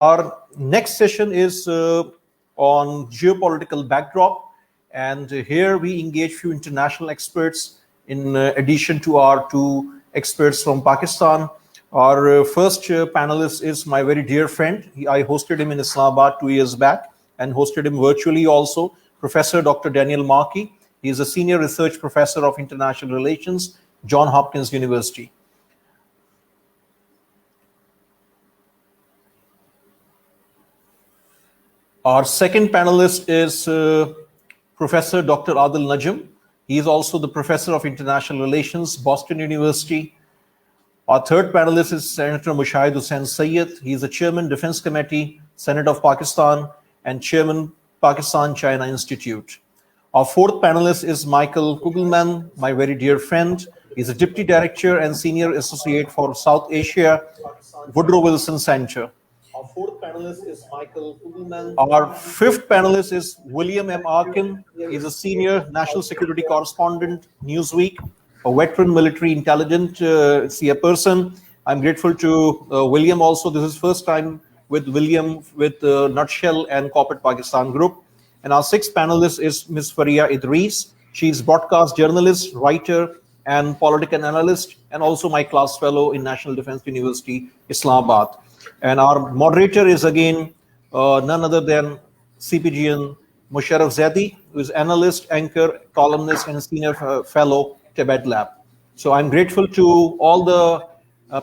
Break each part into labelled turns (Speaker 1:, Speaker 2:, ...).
Speaker 1: Our next session is on geopolitical backdrop, and here we engage few international experts in addition to our two experts from Pakistan. Our first panelist is my very dear friend. I hosted him in Islamabad 2 years back and hosted him virtually also, Professor Dr. Daniel Markey. He is a senior research professor of international relations, Johns Hopkins University. Our second panelist is Professor Dr. Adil Najam. He is also the Professor of International Relations, Boston University. Our third panelist is Senator Mushaid Hussain Sayyid. He is the Chairman, Defense Committee, Senate of Pakistan, and Chairman, Pakistan-China Institute. Our fourth panelist is Michael Kugelman, my very dear friend. He's a Deputy Director and Senior Associate for South Asia, Woodrow Wilson Center. Our fourth panelist is Michael Kugelman. Our fifth panelist is William M. Arkin. He's a Senior National Security Correspondent, Newsweek, a veteran military intelligence person. I'm grateful to William also. This is first time with William with Nutshell and Corporate Pakistan Group. And our sixth panelist is Ms. Faria Idris. She's broadcast journalist, writer, and political analyst, and also my class fellow in National Defense University, Islamabad. And our moderator is again none other than CPGN Mosharaf Zaidi, who is analyst, anchor, columnist, and senior fellow Tabadlab. So I'm grateful to all the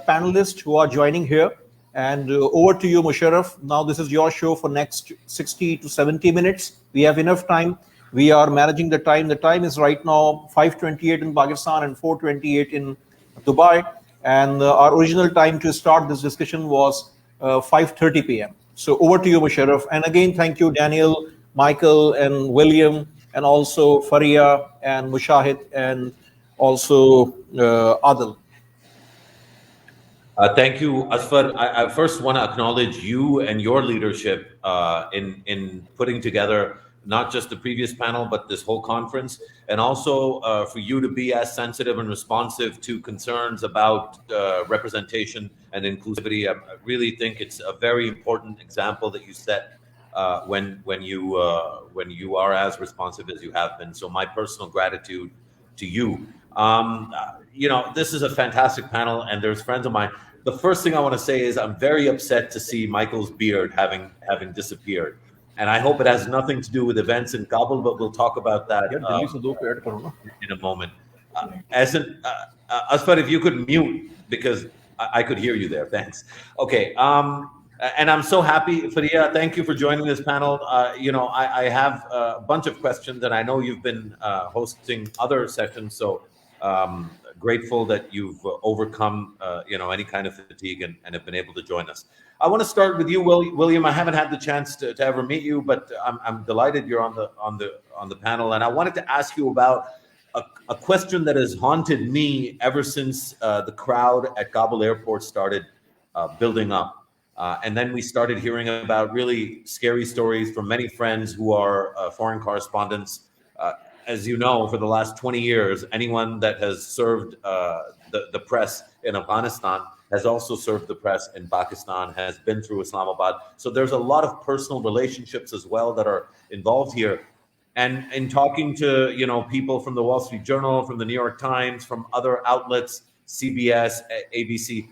Speaker 1: panelists who are joining here. And over to you, Mosharaf. Now this is your show for next 60 to 70 minutes. We have enough time. We are managing the time. The time is right now 5:28 in Pakistan and 4:28 in Dubai. And our original time to start this discussion was 5:30 p.m. So over to you, Mosharaf. And again, thank you, Daniel, Michael, and William, and also Faria and Mushahid, and also Adil.
Speaker 2: Thank you, Asfar. I first want to acknowledge you and your leadership in putting together not just the previous panel, but this whole conference, and also for you to be as sensitive and responsive to concerns about representation and inclusivity. I really think it's a very important example that you set when you are as responsive as you have been. So my personal gratitude to you. This is a fantastic panel, and there's friends of mine. The first thing I want to say is I'm very upset to see Michael's beard having disappeared. And I hope it has nothing to do with events in Kabul, but we'll talk about that in a moment. Asfar, if you could mute, because I could hear you there. Thanks. Okay. And I'm so happy, Faria. Thank you for joining this panel. I have a bunch of questions, and I know you've been hosting other sessions, so grateful that you've overcome any kind of fatigue and have been able to join us. I want to start with you, William. I haven't had the chance to ever meet you, but I'm delighted you're on the panel, and I wanted to ask you about a question that has haunted me ever since the crowd at Kabul airport started building up. And then we started hearing about really scary stories from many friends who are foreign correspondents. As you know, for the last 20 years, anyone that has served the press in Afghanistan has also served the press in Pakistan, has been through Islamabad. So there's a lot of personal relationships as well that are involved here. And in talking to people from the Wall Street Journal, from the New York Times, from other outlets, CBS, ABC,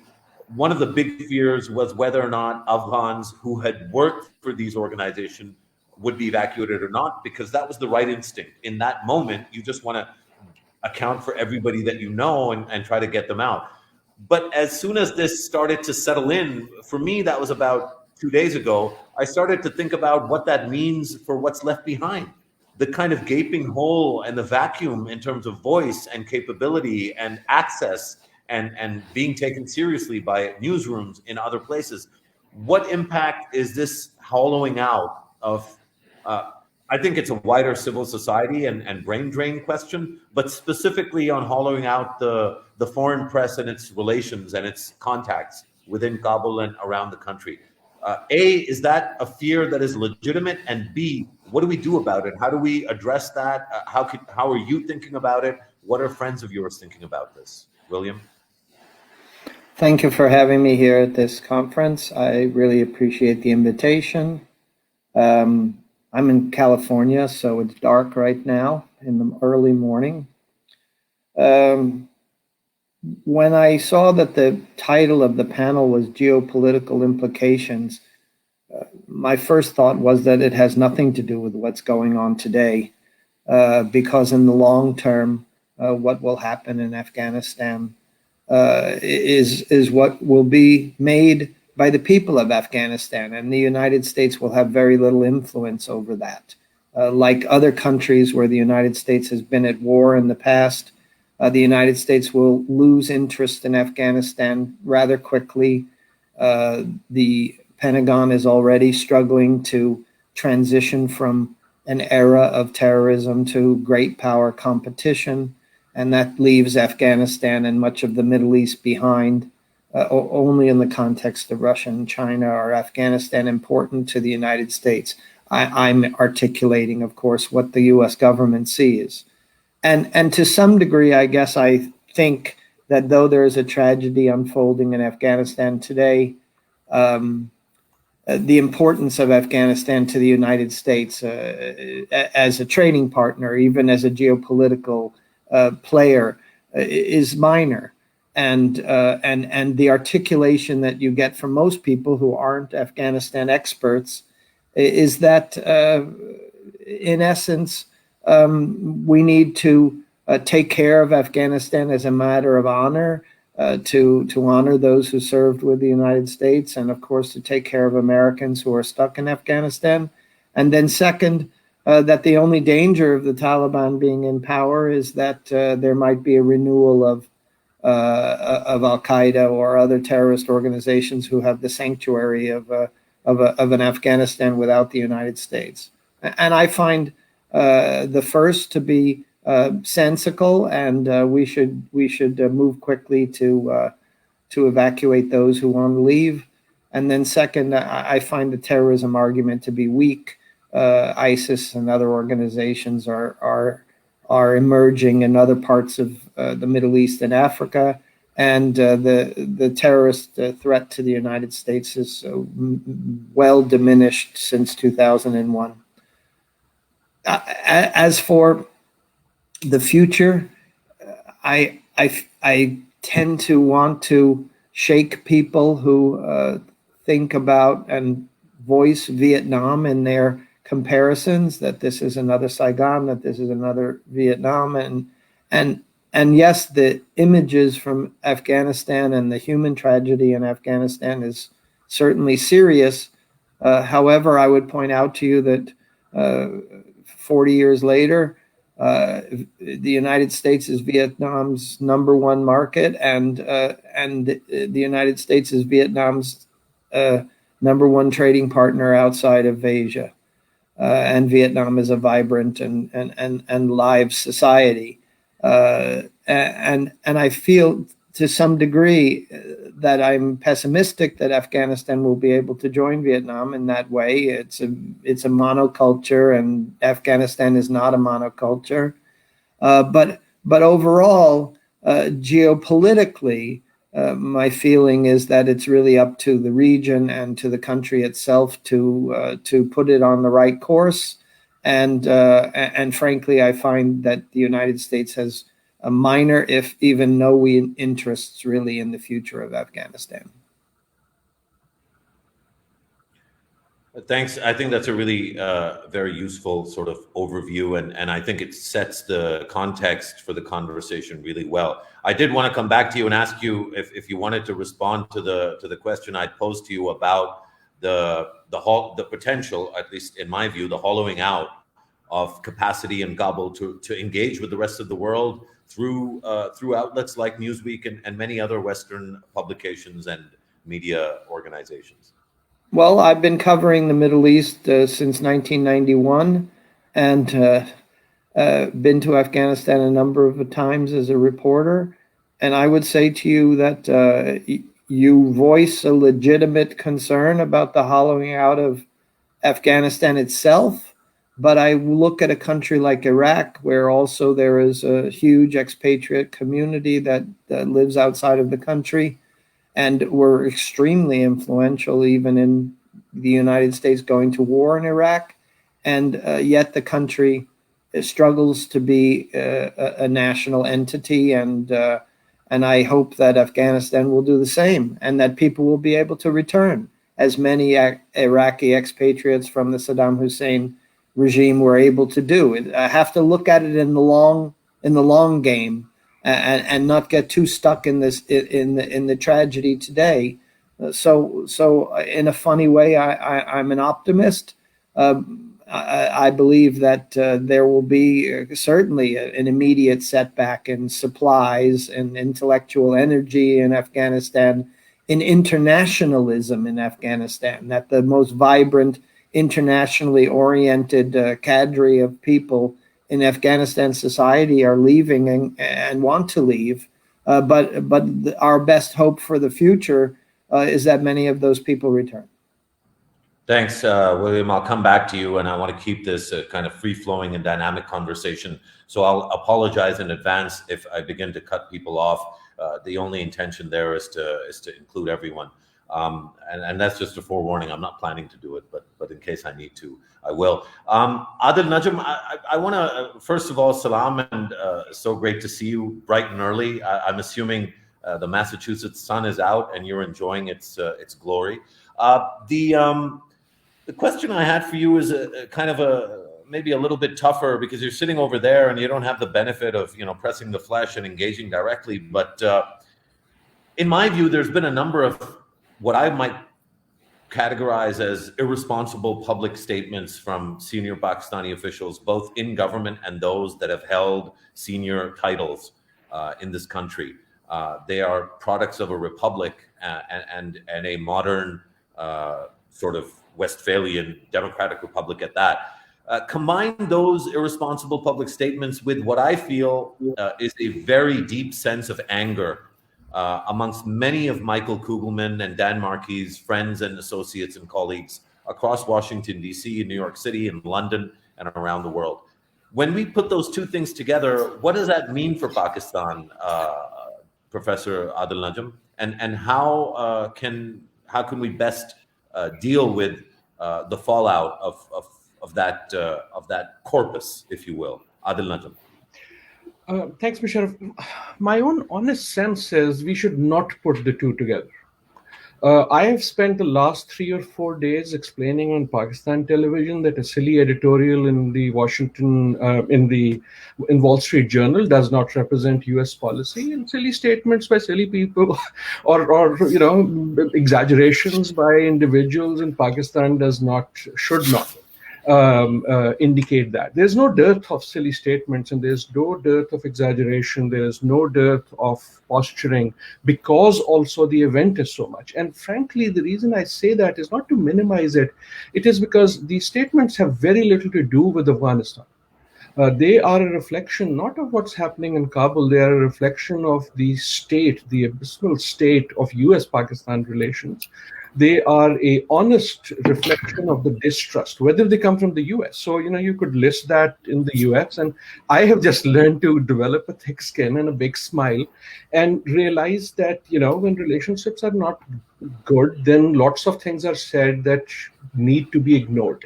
Speaker 2: one of the big fears was whether or not Afghans who had worked for these organizations would be evacuated or not, because that was the right instinct. In that moment, you just want to account for everybody that you know and try to get them out. But as soon as this started to settle in, for me, that was about 2 days ago, I started to think about what that means for what's left behind. The kind of gaping hole and the vacuum in terms of voice and capability and access and being taken seriously by newsrooms in other places. What impact is this hollowing out of, I think it's a wider civil society and brain drain question, but specifically on hollowing out the foreign press and its relations and its contacts within Kabul and around the country. A, is that a fear that is legitimate? And B, what do we do about it? How do we address that? How are you thinking about it? What are friends of yours thinking about this? William?
Speaker 3: Thank you for having me here at this conference. I really appreciate the invitation. I'm in California, so it's dark right now in the early morning. When I saw that the title of the panel was Geopolitical Implications, my first thought was that it has nothing to do with what's going on today, because in the long term, what will happen in Afghanistan is what will be made by the people of Afghanistan, and the United States will have very little influence over that. Like other countries where the United States has been at war in the past, the United States will lose interest in Afghanistan rather quickly. The Pentagon is already struggling to transition from an era of terrorism to great power competition. And that leaves Afghanistan and much of the Middle East behind. Only in the context of Russia and China are Afghanistan important to the United States. I'm articulating, of course, what the U.S. government sees. And to some degree, I guess I think that though there is a tragedy unfolding in Afghanistan today, the importance of Afghanistan to the United States as a trading partner, even as a geopolitical player, is minor, and the articulation that you get from most people who aren't Afghanistan experts is that in essence we need to take care of Afghanistan as a matter of honor, to honor those who served with the United States, and of course to take care of Americans who are stuck in Afghanistan, and then second, that the only danger of the Taliban being in power is that there might be a renewal of Al-Qaeda or other terrorist organizations who have the sanctuary of an Afghanistan without the United States. And I find the first to be sensical, and we should move quickly to evacuate those who want to leave. And then second, I find the terrorism argument to be weak. ISIS and other organizations are emerging in other parts of the Middle East and Africa, and the terrorist threat to the United States is well diminished since 2001. As for the future, I tend to want to shake people who think about and voice Vietnam in their comparisons, that this is another Saigon, that this is another Vietnam, and yes, the images from Afghanistan and the human tragedy in Afghanistan is certainly serious. However, I would point out to you that 40 years later, the United States is Vietnam's #1 market, and the United States is Vietnam's #1 trading partner outside of Asia. And Vietnam is a vibrant and live society. And I feel to some degree that I'm pessimistic that Afghanistan will be able to join Vietnam in that way. It's a monoculture, and Afghanistan is not a monoculture. But overall, geopolitically, my feeling is that it's really up to the region and to the country itself to put it on the right course. And frankly, I find that the United States has a minor, if even no, interests really in the future of Afghanistan.
Speaker 2: Thanks. I think that's a really very useful sort of overview, and I think it sets the context for the conversation really well. I did want to come back to you and ask you if you wanted to respond to the question I'd posed to you about the potential, at least in my view, the hollowing out of capacity in Kabul to engage with the rest of the world through outlets like Newsweek and many other Western publications and media organizations.
Speaker 3: Well, I've been covering the Middle East since 1991, and been to Afghanistan a number of times as a reporter. And I would say to you that you voice a legitimate concern about the hollowing out of Afghanistan itself. But I look at a country like Iraq, where also there is a huge expatriate community that lives outside of the country. and were extremely influential even in the United States going to war in Iraq, and yet the country struggles to be a national entity, and I hope that Afghanistan will do the same, and that people will be able to return, as many Iraqi expatriates from the Saddam Hussein regime were able to do. I have to look at it in the long game, and not get too stuck in the tragedy today. So in a funny way, I'm an optimist. I believe that there will be certainly an immediate setback in supplies and intellectual energy in Afghanistan, in internationalism in Afghanistan, that the most vibrant, internationally oriented cadre of people in Afghanistan society are leaving and want to leave. But our best hope for the future is that many of those people return.
Speaker 2: Thanks, William. I'll come back to you, and I want to keep this kind of free-flowing and dynamic conversation. So I'll apologize in advance if I begin to cut people off. The only intention there is to include everyone, and that's just a forewarning. I'm not planning to do it, but in case I need to, I will. Adil, Najam, I want to first of all salam, and so great to see you bright and early. I'm assuming the Massachusetts sun is out and you're enjoying its glory. The question I had for you is maybe a little bit tougher, because you're sitting over there and you don't have the benefit of pressing the flesh and engaging directly. But in my view, there's been a number of what I might categorize as irresponsible public statements from senior Pakistani officials, both in government and those that have held senior titles in this country. They are products of a republic and a modern sort of Westphalian democratic republic at that. Combine those irresponsible public statements with what I feel is a very deep sense of anger amongst many of Michael Kugelman and Dan Markey's friends and associates and colleagues across Washington, D.C., New York City, and London, and around the world. When we put those two things together, what does that mean for Pakistan, Professor Adil Najam? And how can we best deal with the fallout of that corpus, if you will? Adil Najam.
Speaker 4: Thanks, Mosharaf. My own honest sense is we should not put the two together. I have spent the last 3 or 4 days explaining on Pakistan television that a silly editorial in the in Wall Street Journal does not represent U.S. policy, and silly statements by silly people or exaggerations by individuals in Pakistan should not indicate that. There's no dearth of silly statements, and there's no dearth of exaggeration. There's no dearth of posturing, because also the event is so much. And frankly, the reason I say that is not to minimize it. It is because these statements have very little to do with Afghanistan. They are a reflection not of what's happening in Kabul. They are a reflection of the state, the abysmal state of US-Pakistan relations. They are a honest reflection of the distrust, whether they come from the US. So, you could list that in the US, and I have just learned to develop a thick skin and a big smile and realize that, when relationships are not good, then lots of things are said that need to be ignored.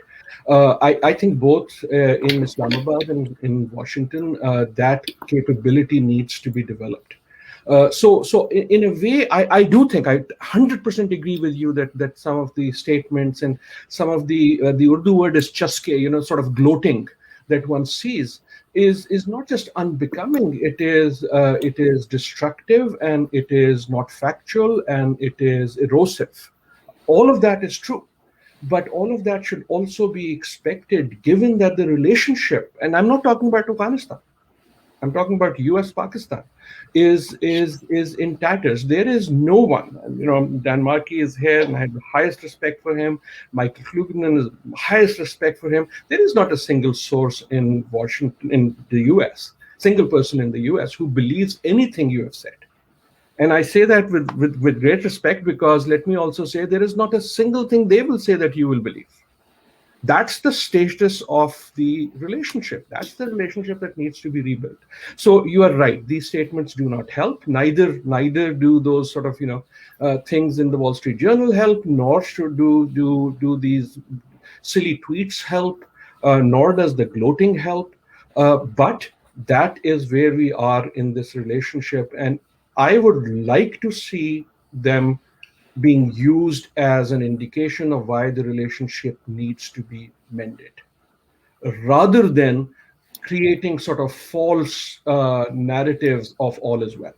Speaker 4: I think both in Islamabad and in Washington, that capability needs to be developed. So in a way, I do think I 100% agree with you that some of the statements and some of the Urdu word is chaske, sort of gloating that one sees is not just unbecoming. It is destructive, and it is not factual, and it is erosive. All of that is true. But all of that should also be expected, given that the relationship, and I'm not talking about Afghanistan, I'm talking about US-Pakistan, is in tatters. There is no one, Dan Markey is here, and I have the highest respect for him. Michael Kugelman is highest respect for him. There is not a single source in Washington, in the US, single person in the US who believes anything you have said. And I say that with great respect, because let me also say there is not a single thing they will say that you will believe. That's the status of the relationship. That's the relationship that needs to be rebuilt. So you are right. These statements do not help. Neither do those sort of things in the Wall Street Journal help, nor should do these silly tweets help, nor does the gloating help. But that is where we are in this relationship, and I would like to see them being used as an indication of why the relationship needs to be mended, rather than creating sort of false narratives of all is well.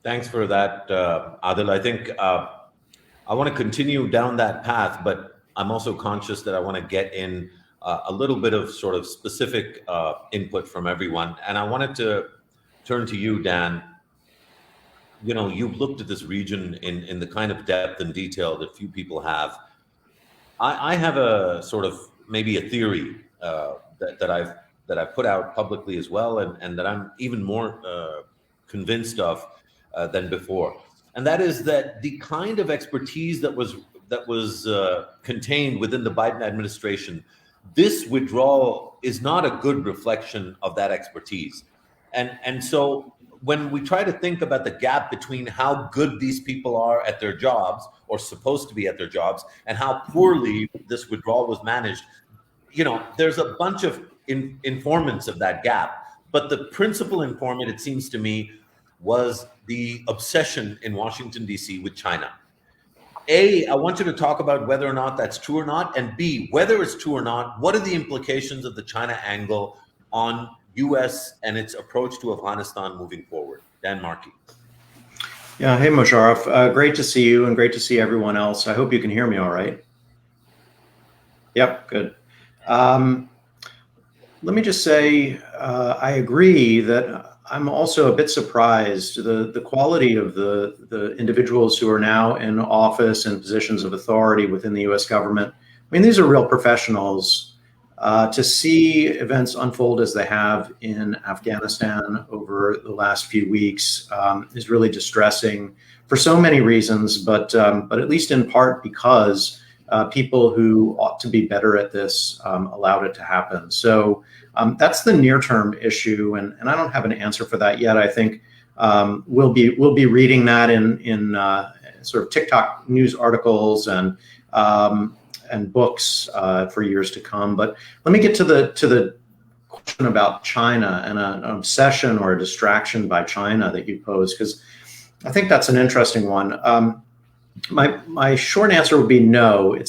Speaker 2: Thanks for that, Adil. I think I want to continue down that path, but I'm also conscious that I want to get in a little bit of sort of specific input from everyone. And I wanted to turn to you, Dan. You've looked at this region in the kind of depth and detail that few people have. I have a sort of maybe a theory that I've put out publicly as well, and that I'm even more convinced of than before, and that is that the kind of expertise that was contained within the Biden administration, this withdrawal is not a good reflection of that expertise, and so when we try to think about the gap between how good these people are at their jobs, or supposed to be at their jobs, and how poorly this withdrawal was managed, there's a bunch of informants of that gap. But the principal informant, it seems to me, was the obsession in Washington, D.C. with China. A, I want you to talk about whether or not that's true or not. And B, whether it's true or not, what are the implications of the China angle on U.S. and its approach to Afghanistan moving forward? Dan Markey.
Speaker 5: Yeah, hey Mosharaf, great to see you and great to see everyone else. I hope you can hear me all right. Yep, good. Let me just say, I agree that I'm also a bit surprised the quality of the individuals who are now in office and positions of authority within the U.S. government. I mean, these are real professionals. To see events unfold as they have in Afghanistan over the last few weeks is really distressing for so many reasons, but at least in part because people who ought to be better at this allowed it to happen. So that's the near-term issue, and I don't have an answer for that yet. I think we'll be reading that in sort of TikTok news articles and books for years to come. But let me get to the question about China and an obsession or a distraction by China that you posed, because I think that's an interesting one. My short answer would be no.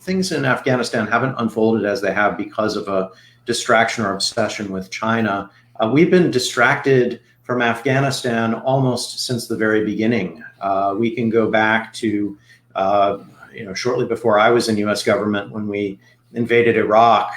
Speaker 5: Things in Afghanistan haven't unfolded as they have because of a distraction or obsession with China. We've been distracted from Afghanistan almost since the very beginning. We can go back to shortly before I was in U.S. government when we invaded Iraq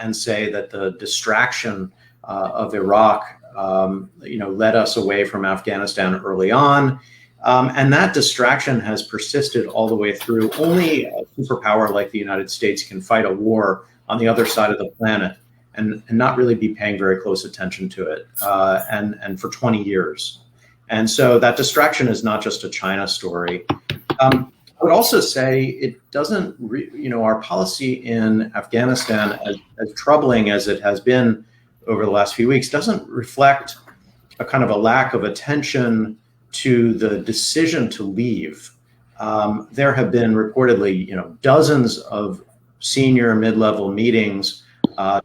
Speaker 5: and say that the distraction of Iraq led us away from Afghanistan early on. And that distraction has persisted all the way through. Only a superpower like the United States can fight a war on the other side of the planet and not really be paying very close attention to it, and for 20 years. And so that distraction is not just a China story. I would also say it doesn't, our policy in Afghanistan, as troubling as it has been over the last few weeks, doesn't reflect a kind of a lack of attention to the decision to leave. There have been reportedly, dozens of senior mid-level meetings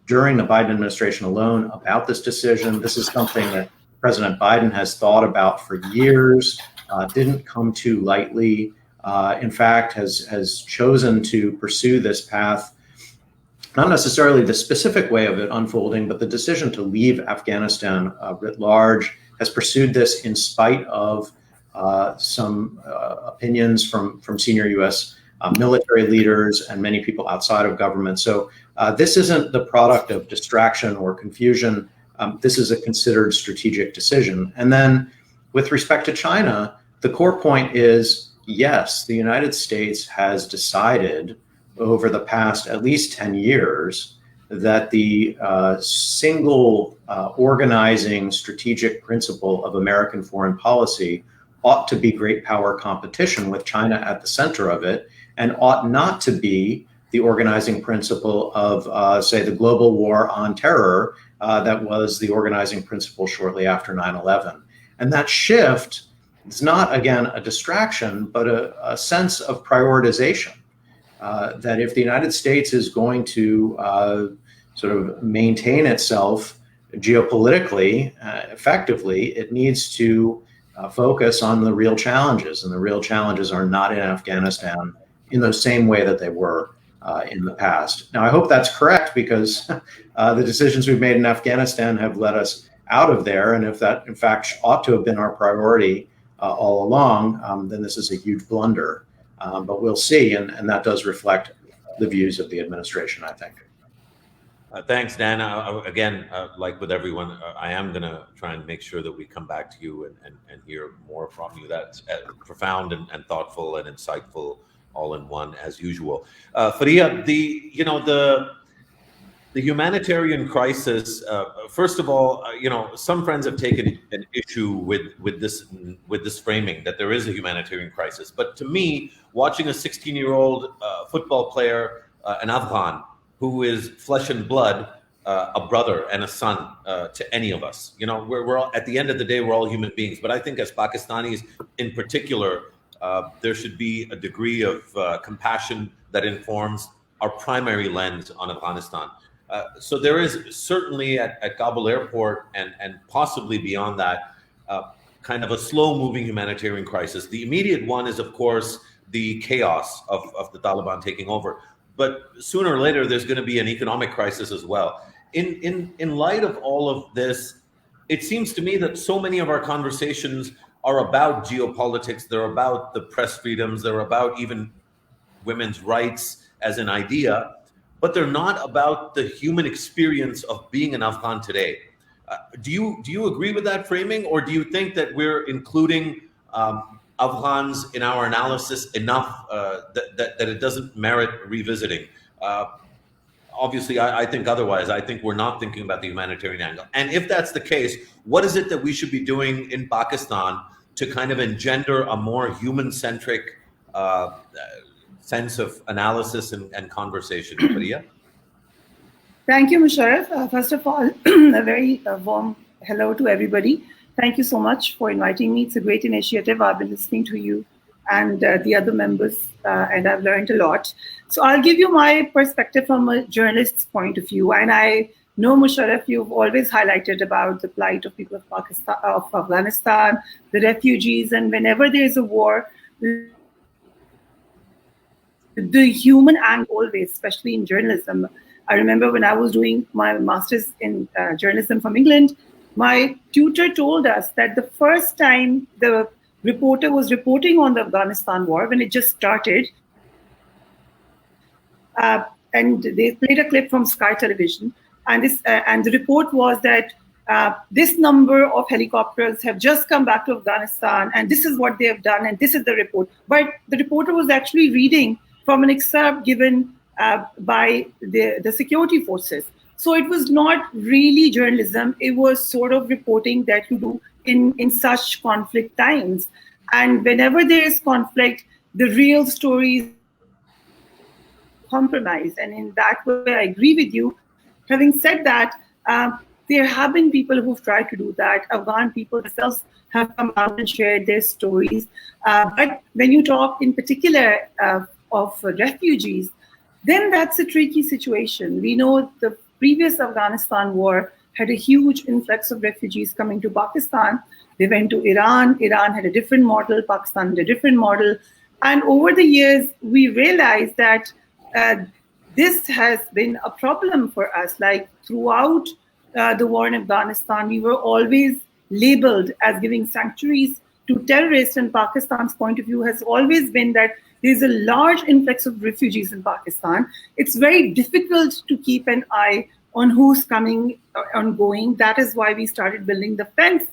Speaker 5: during the Biden administration alone about this decision. This is something that President Biden has thought about for years, didn't come too lightly. In fact, has chosen to pursue this path, not necessarily the specific way of it unfolding, but the decision to leave Afghanistan writ large, has pursued this in spite of some opinions from senior U.S. Military leaders and many people outside of government. So this isn't the product of distraction or confusion. This is a considered strategic decision. And then with respect to China, the core point is, yes, the United States has decided over the past at least 10 years that the single organizing strategic principle of American foreign policy ought to be great power competition with China at the center of it. and ought not to be the organizing principle of, say, the global war on terror that was the organizing principle shortly after 9/11. And that shift is not, again, a distraction, but a sense of prioritization. That if the United States is going to sort of maintain itself geopolitically effectively, it needs to focus on the real challenges. And the real challenges are not in Afghanistan in the same way that they were in the past. Now, I hope that's correct, because the decisions we've made in Afghanistan have led us out of there. And if that, in fact, ought to have been our priority all along, then this is a huge blunder. But we'll see, and that does reflect the views of the administration, I think.
Speaker 2: Thanks, Dan. Again, like with everyone, I am going to try and make sure that we come back to you and hear more from you. That's profound and thoughtful and insightful all in one, as usual. Faria, the humanitarian crisis. First of all, some friends have taken an issue with this framing that there is a humanitarian crisis. But to me, watching a 16-year-old football player, an Afghan, who is flesh and blood, a brother and a son to any of us. We're all, at the end of the day, we're all human beings. But I think as Pakistanis in particular, there should be a degree of compassion that informs our primary lens on Afghanistan. So there is certainly at Kabul airport and possibly beyond that, kind of a slow-moving humanitarian crisis. The immediate one is, of course, the chaos of the Taliban taking over. But sooner or later, there's going to be an economic crisis as well. In light of all of this, it seems to me that so many of our conversations are about geopolitics. They're about the press freedoms. They're about even women's rights as an idea, but they're not about the human experience of being an Afghan today. Do you agree with that framing, or do you think that we're including Afghans in our analysis enough that it doesn't merit revisiting? Obviously, I think otherwise. I think we're not thinking about the humanitarian angle. And if that's the case, what is it that we should be doing in Pakistan to kind of engender a more human-centric sense of analysis and conversation? Faria?
Speaker 6: Thank you, Mosharaf. First of all, a very warm hello to everybody. Thank you so much for inviting me. It's a great initiative. I've been listening to you and the other members, and I've learned a lot. So I'll give you my perspective from a journalist's point of view. And I know, Mosharaf, you've always highlighted about the plight of people of Pakistan, of Afghanistan, the refugees, and whenever there's a war, the human angle always, especially in journalism. I remember when I was doing my master's in journalism from England, my tutor told us that the first time the reporter was reporting on the Afghanistan war, when it just started, and they played a clip from Sky Television, and the report was that this number of helicopters have just come back to Afghanistan, and this is what they have done, and this is the report. But the reporter was actually reading from an excerpt given by the security forces. So it was not really journalism. It was sort of reporting that you do in such conflict times. And whenever there is conflict, the real stories compromise. And in that way, I agree with you. Having said that, there have been people who've tried to do that. Afghan people themselves have come out and shared their stories. But when you talk in particular of refugees, then that's a tricky situation. We know the previous Afghanistan war had a huge influx of refugees coming to Pakistan. They went to Iran. Iran had a different model. Pakistan had a different model. And over the years, we realized that this has been a problem for us. Like throughout the war in Afghanistan, we were always labeled as giving sanctuaries to terrorists, and Pakistan's point of view has always been that there's a large influx of refugees in Pakistan. It's very difficult to keep an eye on who's coming and going. That is why we started building the fence.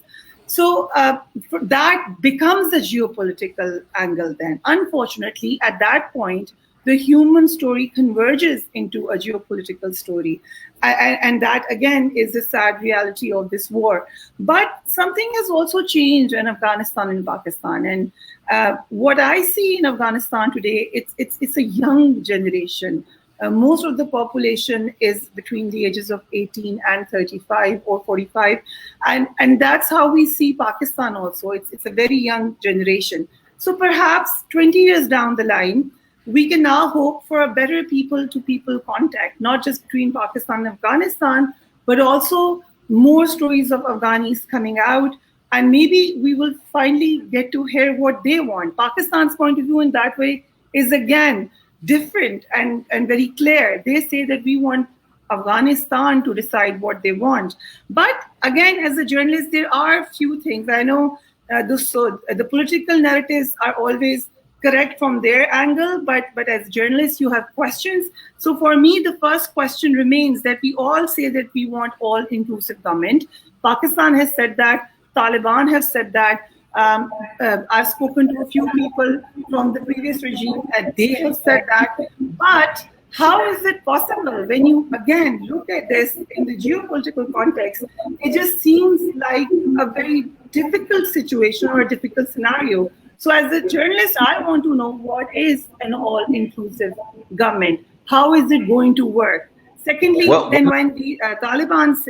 Speaker 6: So that becomes a geopolitical angle then. Unfortunately, at that point, the human story converges into a geopolitical story. And that, again, is the sad reality of this war. But something has also changed in Afghanistan and Pakistan. And what I see in Afghanistan today, it's a young generation. Most of the population is between the ages of 18 and 35 or 45. And that's how we see Pakistan also. It's a very young generation. So perhaps 20 years down the line, we can now hope for a better people-to-people contact, not just between Pakistan and Afghanistan, but also more stories of Afghanis coming out. And maybe we will finally get to hear what they want. Pakistan's point of view in that way is, again, different and very clear. They say that we want Afghanistan to decide what they want. But again, as a journalist, there are a few things. I know the political narratives are always correct from their angle, but as journalists, you have questions. So for me, the first question remains that we all say that we want all-inclusive government. Pakistan has said that. Taliban have said that. I've spoken to a few people from the previous regime and they have said that. But how is it possible when you, again, look at this in the geopolitical context? It just seems like a very difficult situation or a difficult scenario. So as a journalist, I want to know what is an all-inclusive government? How is it going to work? Secondly, then when the Taliban...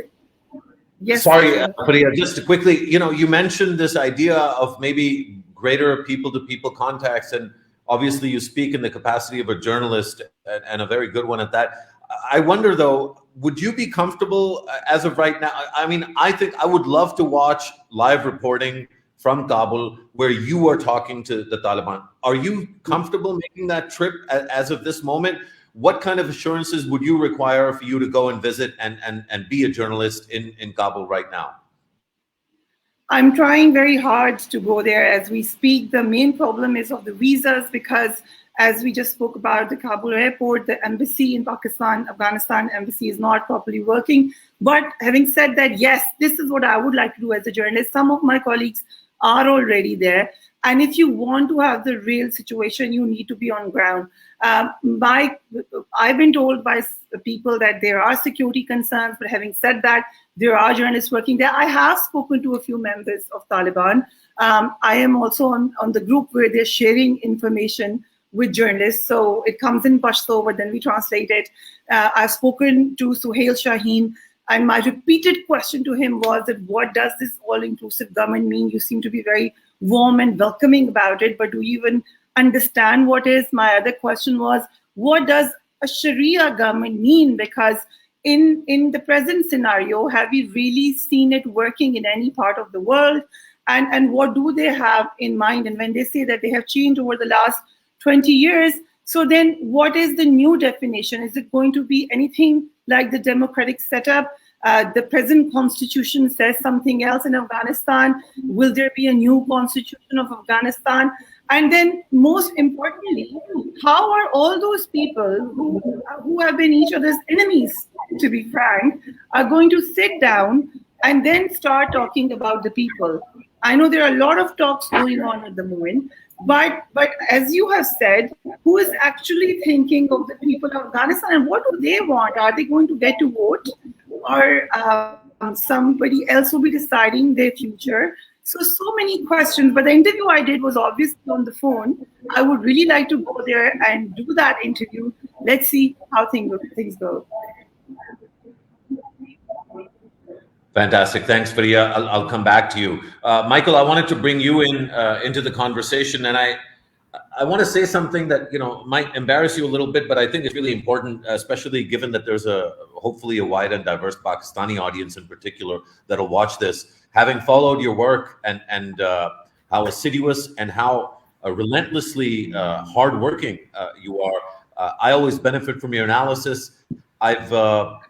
Speaker 6: Yes.
Speaker 2: Sorry, Frederick, just quickly, you mentioned this idea of maybe greater people-to-people contacts, and obviously you speak in the capacity of a journalist and a very good one at that. I wonder, though, would you be comfortable as of right now? I mean, I think I would love to watch live reporting from Kabul where you are talking to the Taliban. Are you comfortable making that trip as of this moment? What kind of assurances would you require for you to go and visit and be a journalist in Kabul right now?
Speaker 6: I'm trying very hard to go there as we speak. The main problem is of the visas, because as we just spoke about the Kabul airport, the embassy in Pakistan, Afghanistan embassy is not properly working. But having said that, yes, this is what I would like to do as a journalist. Some of my colleagues are already there. And if you want to have the real situation, you need to be on ground. I've been told by people that there are security concerns, but having said that, there are journalists working there. I have spoken to a few members of Taliban. I am also on the group where they're sharing information with journalists. So it comes in Pashto, but then we translate it. I've spoken to Suhail Shaheen, and my repeated question to him was that what does this all-inclusive government mean? You seem to be very warm and welcoming about it, but do you even understand what is? My other question was, what does a Sharia government mean? Because in the present scenario, have we really seen it working in any part of the world? And what do they have in mind? And when they say that they have changed over the last 20 years, so then what is the new definition? Is it going to be anything like the democratic setup? The present constitution says something else in Afghanistan. Will there be a new constitution of Afghanistan? And then most importantly, how are all those people who have been each other's enemies, to be frank, are going to sit down and then start talking about the people? I know there are a lot of talks going on at the moment, but as you have said, who is actually thinking of the people of Afghanistan and what do they want? Are they going to get to vote, or somebody else will be deciding their future? So many questions, but the interview I did was obviously on the phone. I would really like to go there and do that interview. Let's see how things go.
Speaker 2: Fantastic. Thanks, Frederick. I'll come back to you. Michael, I wanted to bring you into the conversation, and I want to say something that might embarrass you a little bit, but I think it's really important, especially given that there's hopefully a wide and diverse Pakistani audience in particular that'll watch this. Having followed your work and how assiduous and how relentlessly hardworking you are, I always benefit from your analysis. So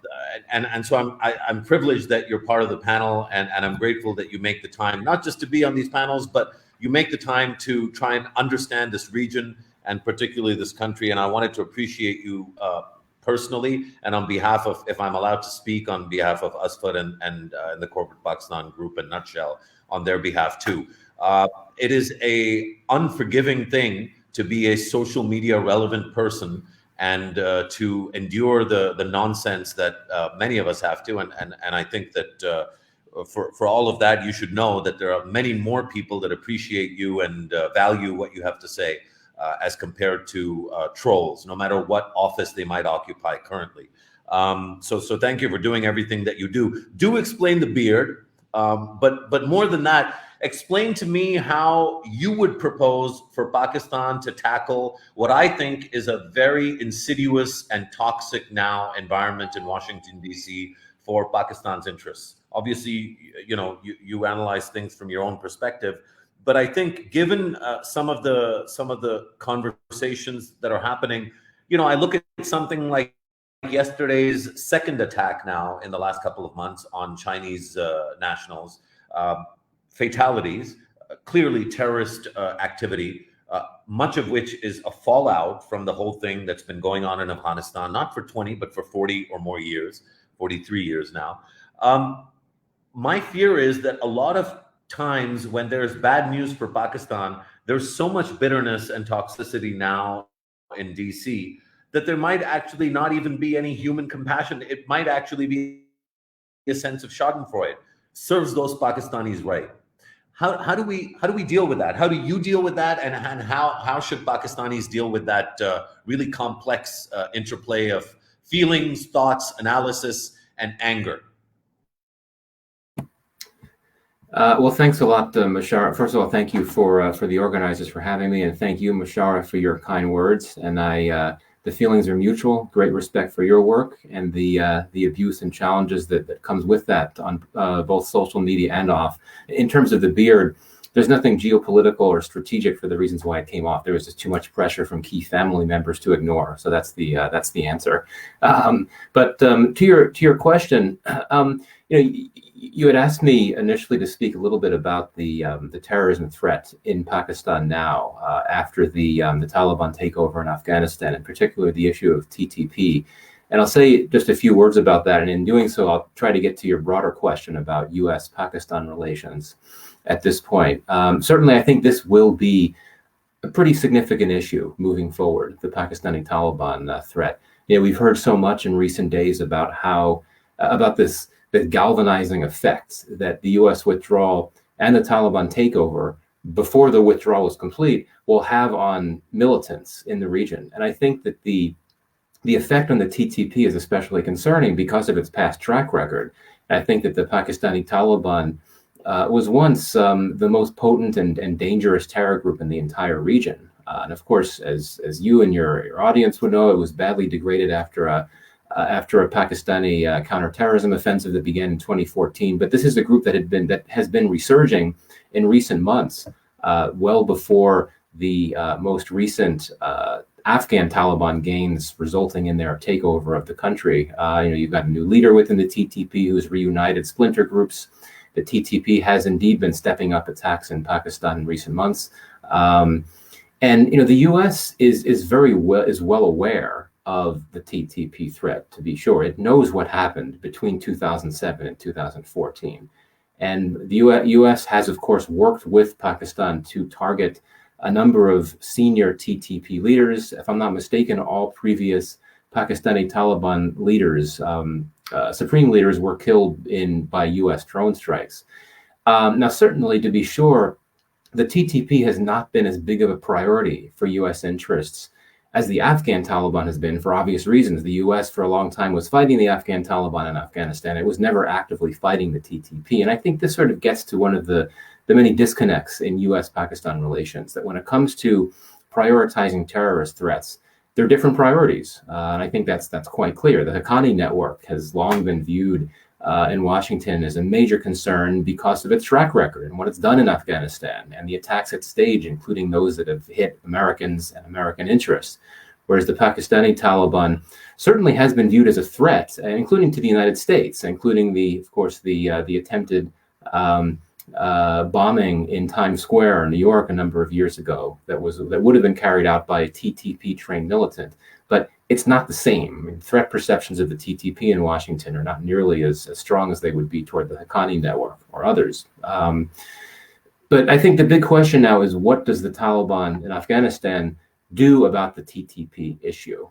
Speaker 2: I'm privileged that you're part of the panel, and I'm grateful that you make the time, not just to be on these panels, but you make the time to try and understand this region and particularly this country. And I wanted to appreciate you personally, and on behalf of, if I'm allowed to speak on behalf of Asfar and the Corporate Pakistan Group in nutshell, on their behalf too. It is a unforgiving thing to be a social media relevant person and to endure the nonsense that many of us have to. And I think that for all of that, you should know that there are many more people that appreciate you and value what you have to say as compared to trolls, no matter what office they might occupy currently. So thank you for doing everything that you do. Do explain the beard, but more than that, explain to me how you would propose for Pakistan to tackle what I think is a very insidious and toxic now environment in Washington, D.C. for Pakistan's interests. Obviously, you analyze things from your own perspective, but I think given some of the conversations that are happening, I look at something like yesterday's second attack now in the last couple of months on Chinese nationals, fatalities, clearly terrorist activity, much of which is a fallout from the whole thing that's been going on in Afghanistan, not for 20, but for 40 or more years, 43 years now. My fear is that a lot of times when there's bad news for Pakistan, there's so much bitterness and toxicity now in DC that there might actually not even be any human compassion. It might actually be a sense of schadenfreude. Serves those Pakistanis right. How do we deal with that? How do you deal with that? And how should Pakistanis deal with that really complex interplay of feelings, thoughts, analysis, and anger?
Speaker 7: Well, thanks a lot, Mosharaf. First of all, thank you for the organizers for having me, and thank you, Mosharaf, for your kind words. And the feelings are mutual. Great respect for your work and the abuse and challenges that comes with that on both social media and off. In terms of the beard, there's nothing geopolitical or strategic for the reasons why it came off. There was just too much pressure from key family members to ignore. So that's the answer. But to your question, you had asked me initially to speak a little bit about the terrorism threat in Pakistan now after the Taliban takeover in Afghanistan, in particular the issue of TTP. And I'll say just a few words about that. And in doing so, I'll try to get to your broader question about U.S.-Pakistan relations at this point. Certainly, I think this will be a pretty significant issue moving forward, the Pakistani Taliban threat. We've heard so much in recent days about the galvanizing effect that the U.S. withdrawal and the Taliban takeover, before the withdrawal is complete, will have on militants in the region. And I think that the effect on the TTP is especially concerning because of its past track record. I think that the Pakistani Taliban was once the most potent and dangerous terror group in the entire region. And of course, as you and your audience would know, it was badly degraded after a Pakistani counterterrorism offensive that began in 2014. But this is a group that has been resurging in recent months, well before the most recent Afghan Taliban gains resulting in their takeover of the country. You've got a new leader within the TTP who's reunited splinter groups. The TTP has indeed been stepping up attacks in Pakistan in recent months. And the U.S. is well aware of the TTP threat, to be sure. It knows what happened between 2007 and 2014. And the U.S. has, of course, worked with Pakistan to target a number of senior TTP leaders. If I'm not mistaken, all previous Pakistani Taliban leaders, supreme leaders, were killed by U.S. drone strikes. Now, certainly, to be sure, the TTP has not been as big of a priority for U.S. interests as the Afghan Taliban has been, for obvious reasons. The U.S. for a long time was fighting the Afghan Taliban in Afghanistan. It was never actively fighting the TTP. And I think this sort of gets to one of the many disconnects in U.S.-Pakistan relations, that when it comes to prioritizing terrorist threats, there are different priorities. And I think that's quite clear. The Haqqani network has long been viewed in Washington as a major concern because of its track record and what it's done in Afghanistan and the attacks at stage, including those that have hit Americans and American interests. Whereas the Pakistani Taliban certainly has been viewed as a threat, including to the United States, including the attempted bombing in Times Square in New York a number of years ago that would have been carried out by a TTP-trained militant. But it's not the same. I mean, threat perceptions of the TTP in Washington are not nearly as strong as they would be toward the Haqqani network or others. But I think the big question now is, what does the Taliban in Afghanistan do about the TTP issue.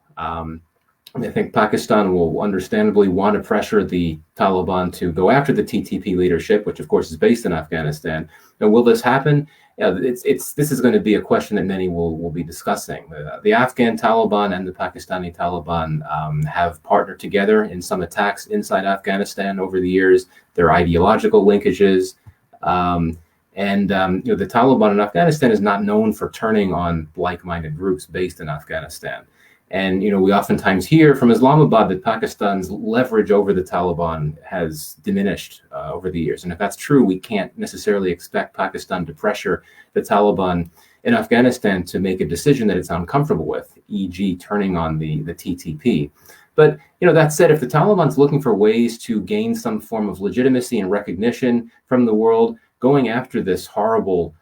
Speaker 7: I think Pakistan will understandably want to pressure the Taliban to go after the TTP leadership, which of course is based in Afghanistan. And will this happen? This is going to be a question that many will be discussing. The Afghan Taliban and the Pakistani Taliban have partnered together in some attacks inside Afghanistan over the years. There are ideological linkages. The Taliban in Afghanistan is not known for turning on like-minded groups based in Afghanistan. And, we oftentimes hear from Islamabad that Pakistan's leverage over the Taliban has diminished over the years. And if that's true, we can't necessarily expect Pakistan to pressure the Taliban in Afghanistan to make a decision that it's uncomfortable with, e.g. turning on the TTP. But, that said, if the Taliban's looking for ways to gain some form of legitimacy and recognition from the world, going after this horrible,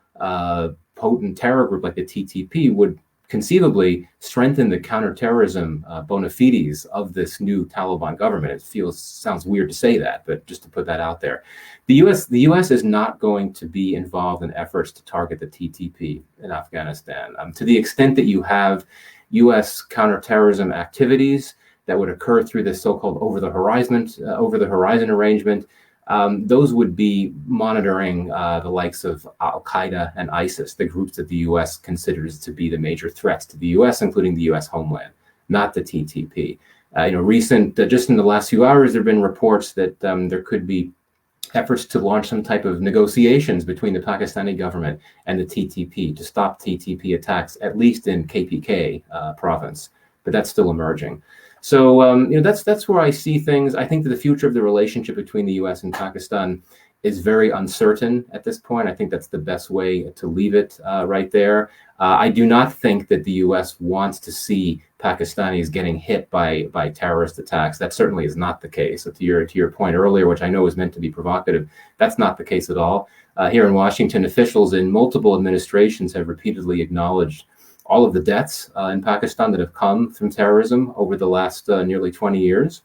Speaker 7: potent terror group like the TTP would conceivably strengthen the counterterrorism bona fides of this new Taliban government. It sounds weird to say that, but just to put that out there. The U.S. is not going to be involved in efforts to target the TTP in Afghanistan. To the extent that you have U.S. counterterrorism activities that would occur through this so-called over-the-horizon arrangement, those would be monitoring the likes of Al-Qaeda and ISIS, the groups that the U.S. considers to be the major threats to the U.S., including the U.S. homeland, not the TTP. Just in the last few hours, there have been reports that there could be efforts to launch some type of negotiations between the Pakistani government and the TTP to stop TTP attacks, at least in KPK province, but that's still emerging. So, that's where I see things. I think that the future of the relationship between the U.S. and Pakistan is very uncertain at this point. I think that's the best way to leave it right there. I do not think that the U.S. wants to see Pakistanis getting hit by terrorist attacks. That certainly is not the case. So to your point earlier, which I know was meant to be provocative, that's not the case at all. Here in Washington, officials in multiple administrations have repeatedly acknowledged all of the deaths in Pakistan that have come from terrorism over the last nearly 20 years.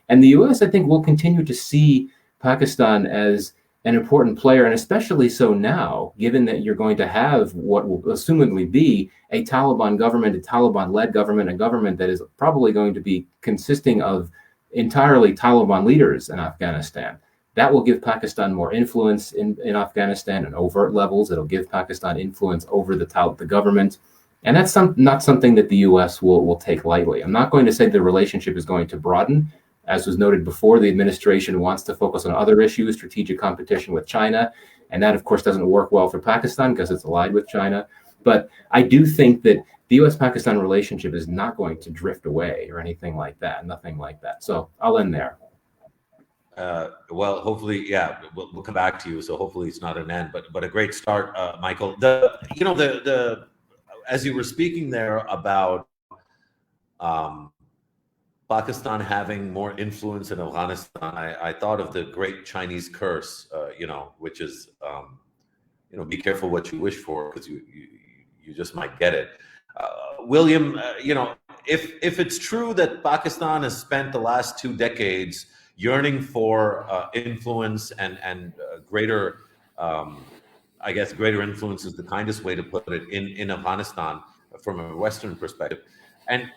Speaker 7: And the U.S., I think, will continue to see Pakistan as an important player, and especially so now, given that you're going to have what will assumedly be a Taliban government, a Taliban-led government, a government that is probably going to be consisting of entirely Taliban leaders in Afghanistan. That will give Pakistan more influence in Afghanistan on overt levels. It'll give Pakistan influence over the government. And that's not something that the U.S. will take lightly. I'm not going to say the relationship is going to broaden. As was noted before, the administration wants to focus on other issues, strategic competition with China. And that, of course, doesn't work well for Pakistan because it's allied with China. But I do think that the U.S.-Pakistan relationship is not going to drift away or anything like that, nothing like that. So I'll end there.
Speaker 2: Well, hopefully, yeah, we'll come back to you. So hopefully it's not an end, but a great start, Michael. As you were speaking there about Pakistan having more influence in Afghanistan, I thought of the great Chinese curse, which is, be careful what you wish for because you just might get it. William, if it's true that Pakistan has spent the last 2 decades yearning for influence and greater, I guess greater influence is the kindest way to put it in Afghanistan from a Western perspective. And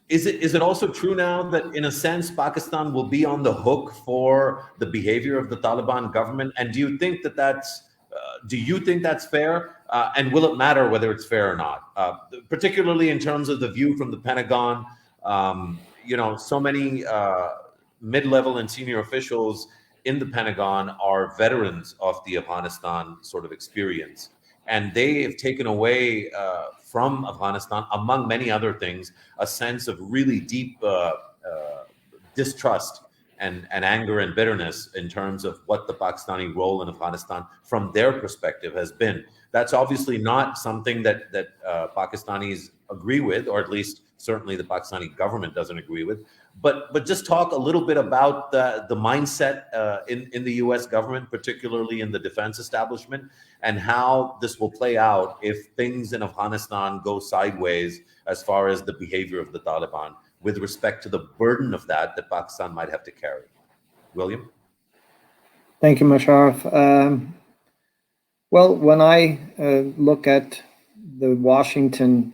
Speaker 2: is it also true now that in a sense Pakistan will be on the hook for the behavior of the Taliban government? And do you think that's fair? And will it matter whether it's fair or not? Particularly in terms of the view from the Pentagon, so many mid-level and senior officials in the Pentagon are veterans of the Afghanistan sort of experience. And they have taken away from Afghanistan, among many other things, a sense of really deep distrust and anger and bitterness in terms of what the Pakistani role in Afghanistan from their perspective has been. That's obviously not something that Pakistanis agree with, or at least certainly the Pakistani government doesn't agree with. But just talk a little bit about the mindset in the U.S. government, particularly in the defense establishment, and how this will play out if things in Afghanistan go sideways as far as the behavior of the Taliban with respect to the burden of that Pakistan might have to carry. William?
Speaker 3: Thank you, Mosharaf. Well, when I look at the Washington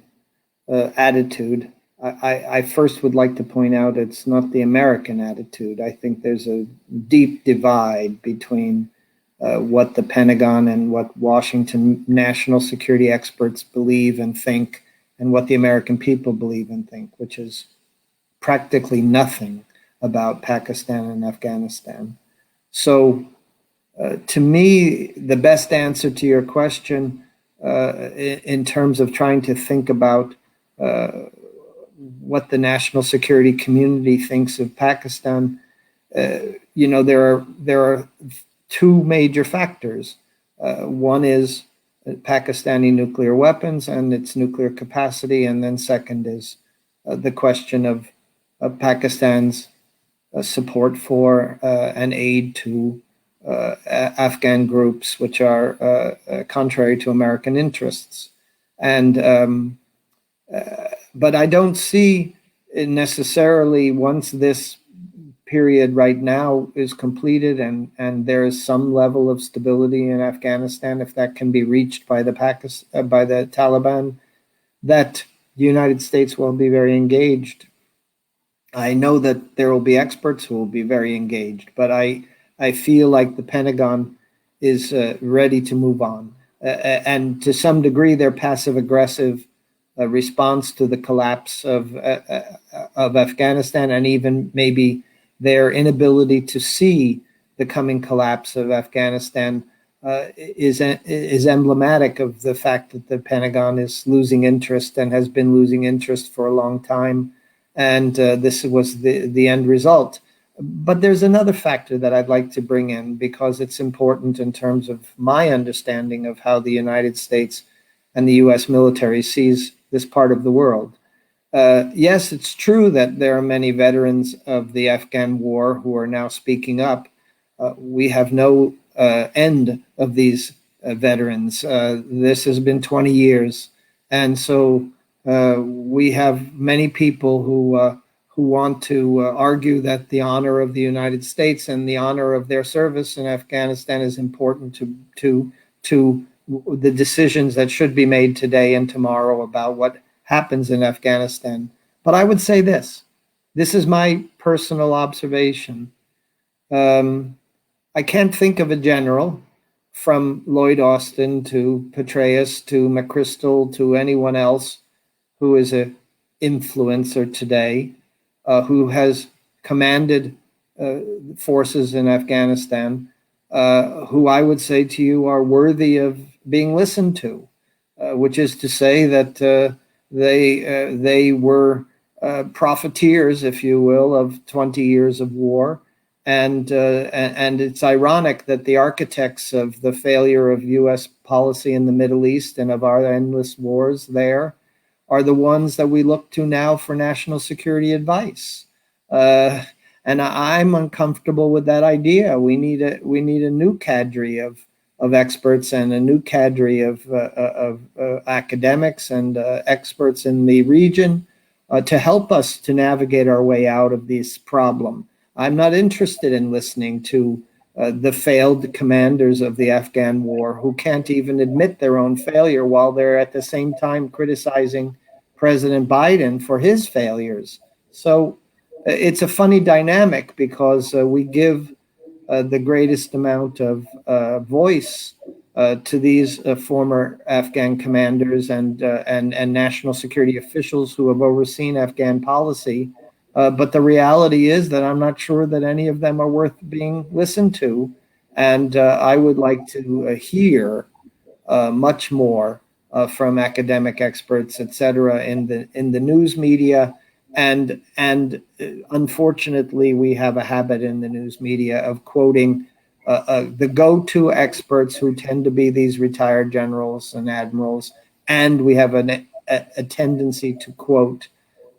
Speaker 3: attitude. I first would like to point out it's not the American attitude. I think there's a deep divide between what the Pentagon and what Washington national security experts believe and think, and what the American people believe and think, which is practically nothing about Pakistan and Afghanistan. So to me, the best answer to your question in terms of trying to think about what the national security community thinks of Pakistan, there are two major factors. One is Pakistani nuclear weapons and its nuclear capacity, and then second is the question of Pakistan's support for and aid to Afghan groups which are contrary to American interests. And but I don't see necessarily, once this period right now is completed and there is some level of stability in Afghanistan, if that can be reached by the Taliban, that the United States will be very engaged. I know that there will be experts who will be very engaged, but I feel like the Pentagon is ready to move on. And to some degree, their passive-aggressive response to the collapse of Afghanistan, and even maybe their inability to see the coming collapse of Afghanistan, is emblematic of the fact that the Pentagon is losing interest and has been losing interest for a long time. And this was the end result. But there's another factor that I'd like to bring in, because it's important in terms of my understanding of how the United States and the U.S. military sees this part of the world. Yes, it's true that there are many veterans of the Afghan war who are now speaking up. We have no end of these veterans. This has been 20 years. And so we have many people who want to argue that the honor of the United States and the honor of their service in Afghanistan is important to the decisions that should be made today and tomorrow about what happens in Afghanistan. But I would say this is my personal observation. I can't think of a general, from Lloyd Austin to Petraeus to McChrystal to anyone else who is an influencer today, who has commanded forces in Afghanistan, who I would say to you are worthy of being listened to, which is to say that they were profiteers, if you will, of 20 years of war. And it's ironic that the architects of the failure of U.S. policy in the Middle East and of our endless wars there are the ones that we look to now for national security advice. And I'm uncomfortable with that idea. We need a new cadre of experts and a new cadre of academics and experts in the region to help us to navigate our way out of this problem. I'm not interested in listening to the failed commanders of the Afghan war who can't even admit their own failure while they're at the same time criticizing President Biden for his failures. So it's a funny dynamic, because we give the greatest amount of voice to these former Afghan commanders and national security officials who have overseen Afghan policy. But the reality is that I'm not sure that any of them are worth being listened to. And I would like to hear much more from academic experts, et cetera, in the news media. And unfortunately, we have a habit in the news media of quoting the go-to experts who tend to be these retired generals and admirals. And we have a tendency to quote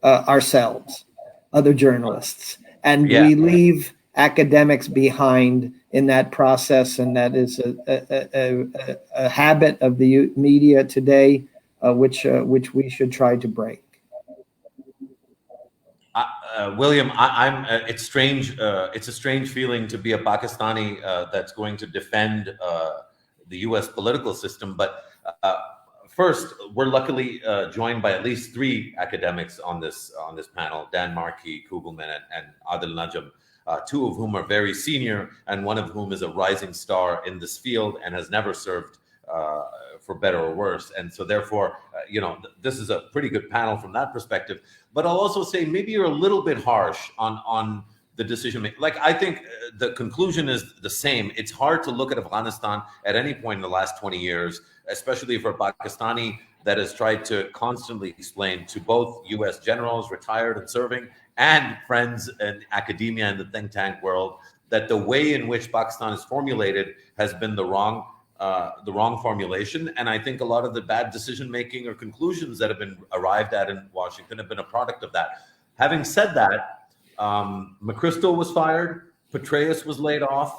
Speaker 3: ourselves, other journalists. And we leave academics behind in that process. And that is a habit of the media today, which we should try to break.
Speaker 2: William, it's strange. It's a strange feeling to be a Pakistani that's going to defend the U.S. political system. But first, we're luckily joined by at least 3 academics on this panel: Dan Markey, Kugelman, and Adil Najam, 2 of whom are very senior, and one of whom is a rising star in this field and has never served for better or worse. And so therefore, this is a pretty good panel from that perspective. But I'll also say maybe you're a little bit harsh on the decision making. Like, I think the conclusion is the same. It's hard to look at Afghanistan at any point in the last 20 years, especially for a Pakistani that has tried to constantly explain to both US generals, retired and serving, and friends in academia and the think tank world, that the way in which Pakistan is formulated has been the wrong formulation. And I think a lot of the bad decision making or conclusions that have been arrived at in Washington have been a product of that. Having said that, McChrystal was fired, Petraeus was laid off.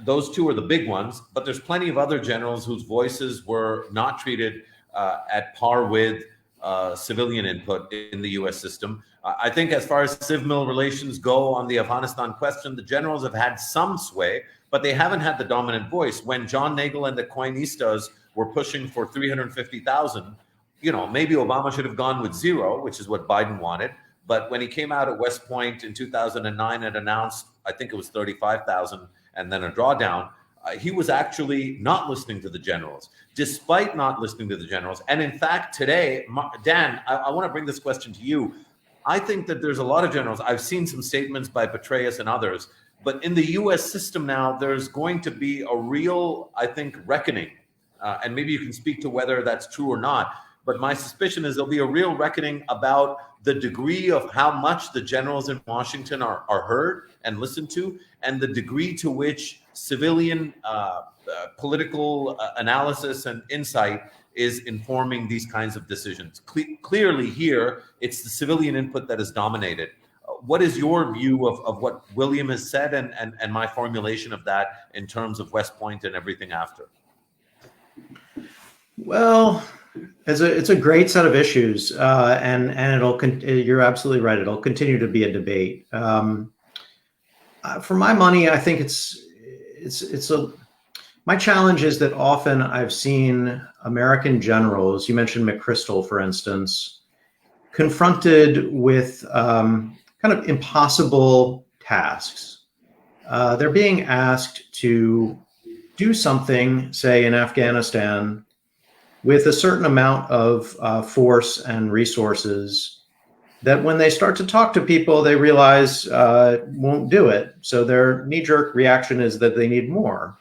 Speaker 2: Those 2 are the big ones, but there's plenty of other generals whose voices were not treated at par with civilian input in the US system. I think as far as civ-mil relations go on the Afghanistan question, the generals have had some sway, but they haven't had the dominant voice. When John Nagel and the Coinistas were pushing for 350,000, maybe Obama should have gone with 0, which is what Biden wanted. But when he came out at West Point in 2009 and announced, I think it was 35,000 and then a drawdown, he was actually not listening to the generals, despite not listening to the generals. And in fact, today, Dan, I want to bring this question to you. I think that there's a lot of generals. I've seen some statements by Petraeus and others, but in the US system now, there's going to be a real, I think, reckoning. And maybe you can speak to whether that's true or not. But my suspicion is there'll be a real reckoning about the degree of how much the generals in Washington are heard and listened to, and the degree to which civilian political analysis and insight is informing these kinds of decisions. Clearly here, it's the civilian input that is dominated. What is your view of what William has said and my formulation of that in terms of West Point and everything after?
Speaker 5: Well, it's a great set of issues, and you're absolutely right. It'll continue to be a debate. For my money, I think my challenge is that often I've seen American generals, you mentioned McChrystal, for instance, confronted with kind of impossible tasks. They're being asked to do something, say in Afghanistan, with a certain amount of force and resources that when they start to talk to people, they realize won't do it. So their knee-jerk reaction is that they need more.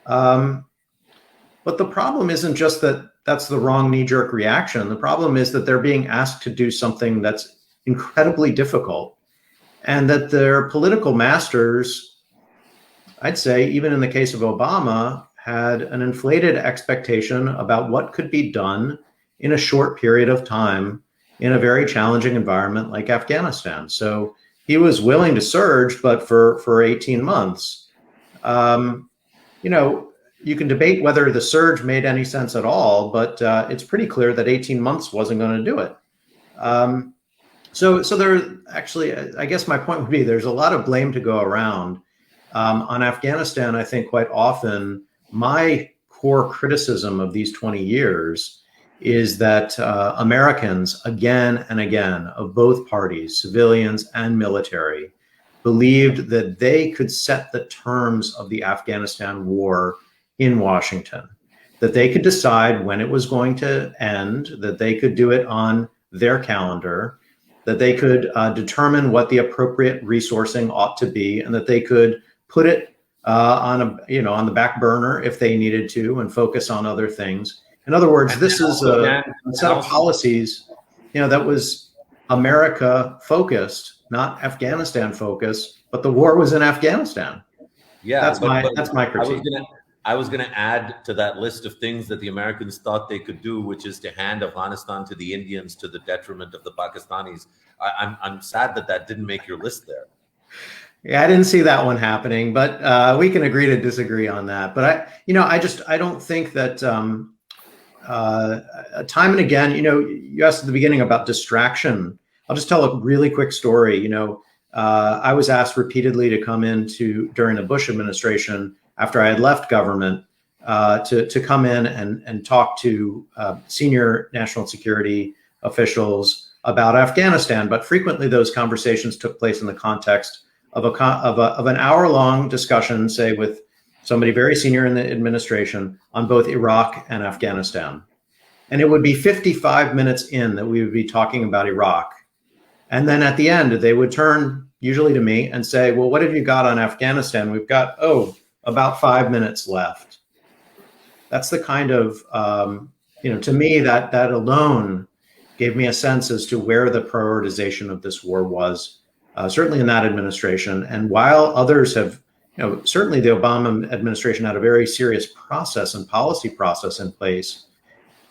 Speaker 5: But the problem isn't just that that's the wrong knee-jerk reaction. The problem is that they're being asked to do something that's incredibly difficult, and that their political masters, I'd say, even in the case of Obama, had an inflated expectation about what could be done in a short period of time in a very challenging environment like Afghanistan. So he was willing to surge, but for 18 months. You can debate whether the surge made any sense at all, but it's pretty clear that 18 months wasn't going to do it. So there actually, I guess my point would be there's a lot of blame to go around. On Afghanistan, I think quite often, my core criticism of these 20 years is that Americans, again and again, of both parties, civilians and military, believed that they could set the terms of the Afghanistan war in Washington, that they could decide when it was going to end, that they could do it on their calendar, that they could determine what the appropriate resourcing ought to be, and that they could put it on the back burner if they needed to and focus on other things. In other words, this is a set of policies, that was America focused, not Afghanistan focused, but the war was in Afghanistan.
Speaker 2: Yeah,
Speaker 5: that's my critique.
Speaker 2: I was going to add to that list of things that the Americans thought they could do, which is to hand Afghanistan to the Indians to the detriment of the Pakistanis. I'm sad that didn't make your list there.
Speaker 5: Yeah, I didn't see that one happening, but we can agree to disagree on that. But I don't think that time and again, you asked at the beginning about distraction. I'll just tell a really quick story. I was asked repeatedly to come in during the Bush administration after I had left government to come in and talk to senior national security officials about Afghanistan. But frequently those conversations took place in the context of an hour-long discussion, say with somebody very senior in the administration, on both Iraq and Afghanistan. And it would be 55 minutes in that we would be talking about Iraq. And then at the end, they would turn usually to me and say, well, what have you got on Afghanistan? We've got, about 5 minutes left. That's the kind of, to me, that alone gave me a sense as to where the prioritization of this war was, certainly in that administration. And while others have, certainly the Obama administration had a very serious process and policy process in place,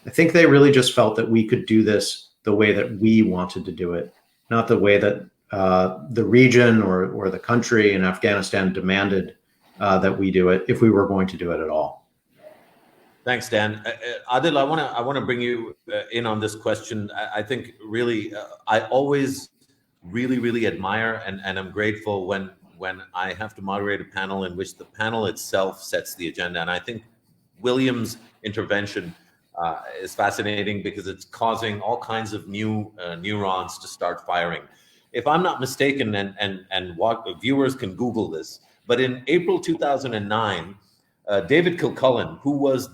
Speaker 5: I think they really just felt that we could do this the way that we wanted to do it, not the way that the region or the country in Afghanistan demanded that we do it, if we were going to do it at all.
Speaker 2: Thanks, Dan. Adil, I want to bring you in on this question. I think really, I always really admire and I'm grateful when I have to moderate a panel in which the panel itself sets the agenda. And I think William's intervention is fascinating because it's causing all kinds of new neurons to start firing. If I'm not mistaken, and what viewers can Google this, but in April 2009, David Kilcullen, who was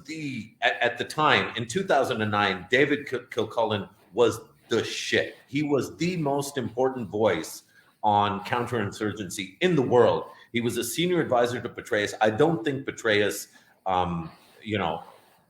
Speaker 2: at the time, in 2009, David Kilcullen was the shit. He was the most important voice on counterinsurgency in the world. He was a senior advisor to Petraeus. I don't think Petraeus,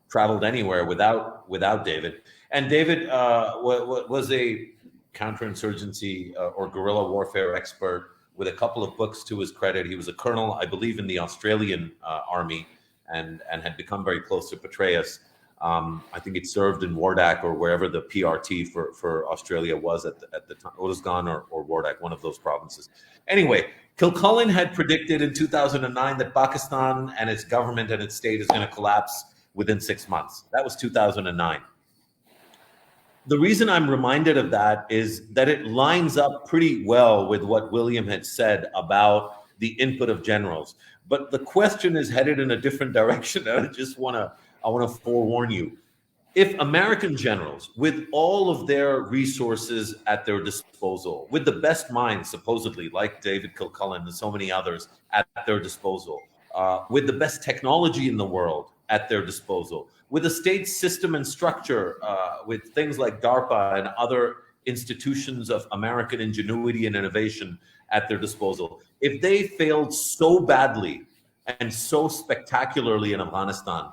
Speaker 2: traveled anywhere without David. And David was a counterinsurgency or guerrilla warfare expert with a couple of books to his credit. He was a colonel, I believe, in the Australian army and had become very close to Petraeus. I think it served in Wardak or wherever the PRT for Australia was at the time, Otisgan or Wardak, one of those provinces. Anyway, Kilcullen had predicted in 2009 that Pakistan and its government and its state is going to collapse within 6 months. That was 2009. The reason I'm reminded of that is that it lines up pretty well with what William had said about the input of generals. But the question is headed in a different direction, and I want to forewarn you. If American generals, with all of their resources at their disposal, with the best minds, supposedly, like David Kilcullen and so many others at their disposal, with the best technology in the world at their disposal, with a state system and structure, with things like DARPA and other institutions of American ingenuity and innovation at their disposal, if they failed so badly and so spectacularly in Afghanistan,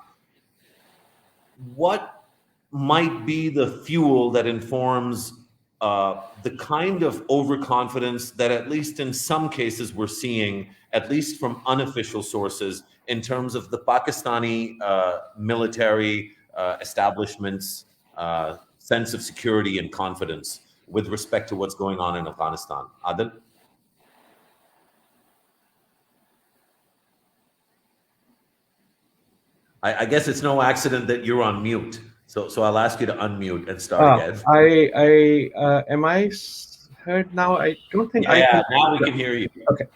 Speaker 2: what might be the fuel that informs the kind of overconfidence that at least in some cases we're seeing, at least from unofficial sources, in terms of the Pakistani military establishment's sense of security and confidence with respect to what's going on in Afghanistan? Adil? I guess it's no accident that you're on mute. So I'll ask you to unmute and start again.
Speaker 4: Am I heard now? I don't think I
Speaker 2: can. Now we can hear you.
Speaker 4: Okay.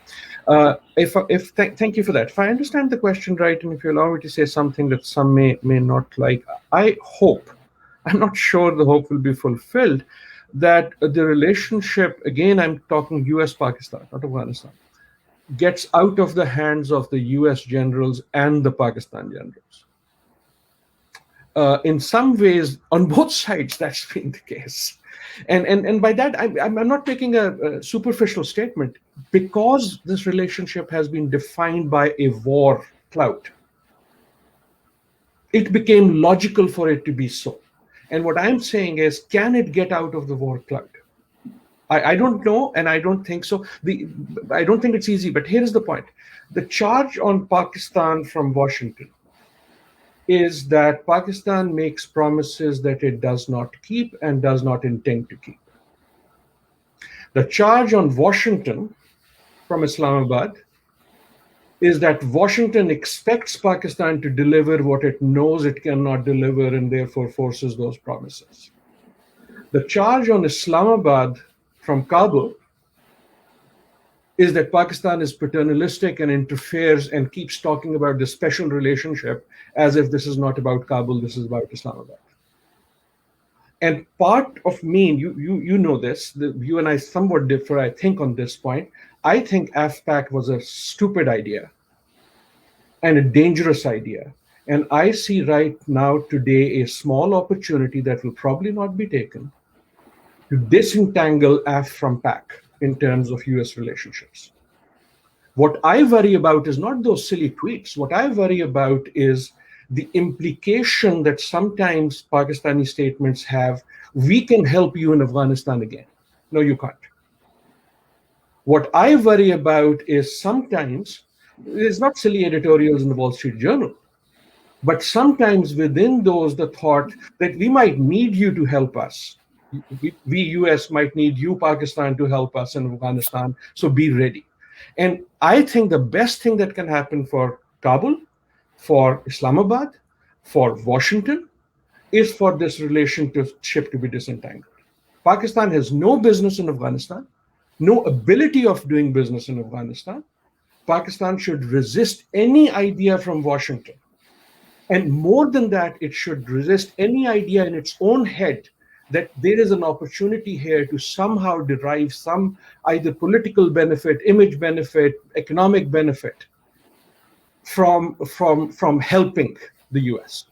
Speaker 4: Thank you for that. If I understand the question right, and if you allow me to say something that some may not like, I hope, I'm not sure the hope will be fulfilled, that the relationship, again, I'm talking US-Pakistan, not Afghanistan, gets out of the hands of the US generals and the Pakistan generals. In some ways, on both sides, that's been the case. And by that, I'm not making a superficial statement. Because this relationship has been defined by a war clout, it became logical for it to be so. And what I'm saying is, can it get out of the war clout? I don't know, and I don't think so. I don't think it's easy, but here's the point. The charge on Pakistan from Washington is that Pakistan makes promises that it does not keep and does not intend to keep. The charge on Washington from Islamabad is that Washington expects Pakistan to deliver what it knows it cannot deliver and therefore forces those promises. The charge on Islamabad from Kabul is that Pakistan is paternalistic and interferes and keeps talking about this special relationship as if this is not about Kabul, this is about Islamabad. And part of me, you know this, you and I somewhat differ, I think, on this point. I think AFPAC was a stupid idea and a dangerous idea. And I see right now today a small opportunity that will probably not be taken to disentangle AF from PAC in terms of US relationships. What I worry about is not those silly tweets. What I worry about is the implication that sometimes Pakistani statements have, we can help you in Afghanistan again. No, you can't. What I worry about is sometimes, there's not silly editorials in the Wall Street Journal, but sometimes within those, the thought that we might need you to help us. We US might need you, Pakistan, to help us in Afghanistan, so be ready. And I think the best thing that can happen for Kabul, for Islamabad, for Washington, is for this relationship to be disentangled. Pakistan has no business in Afghanistan, no ability of doing business in Afghanistan. Pakistan should resist any idea from Washington. And more than that, it should resist any idea in its own head that there is an opportunity here to somehow derive some either political benefit, image benefit, economic benefit from helping the US.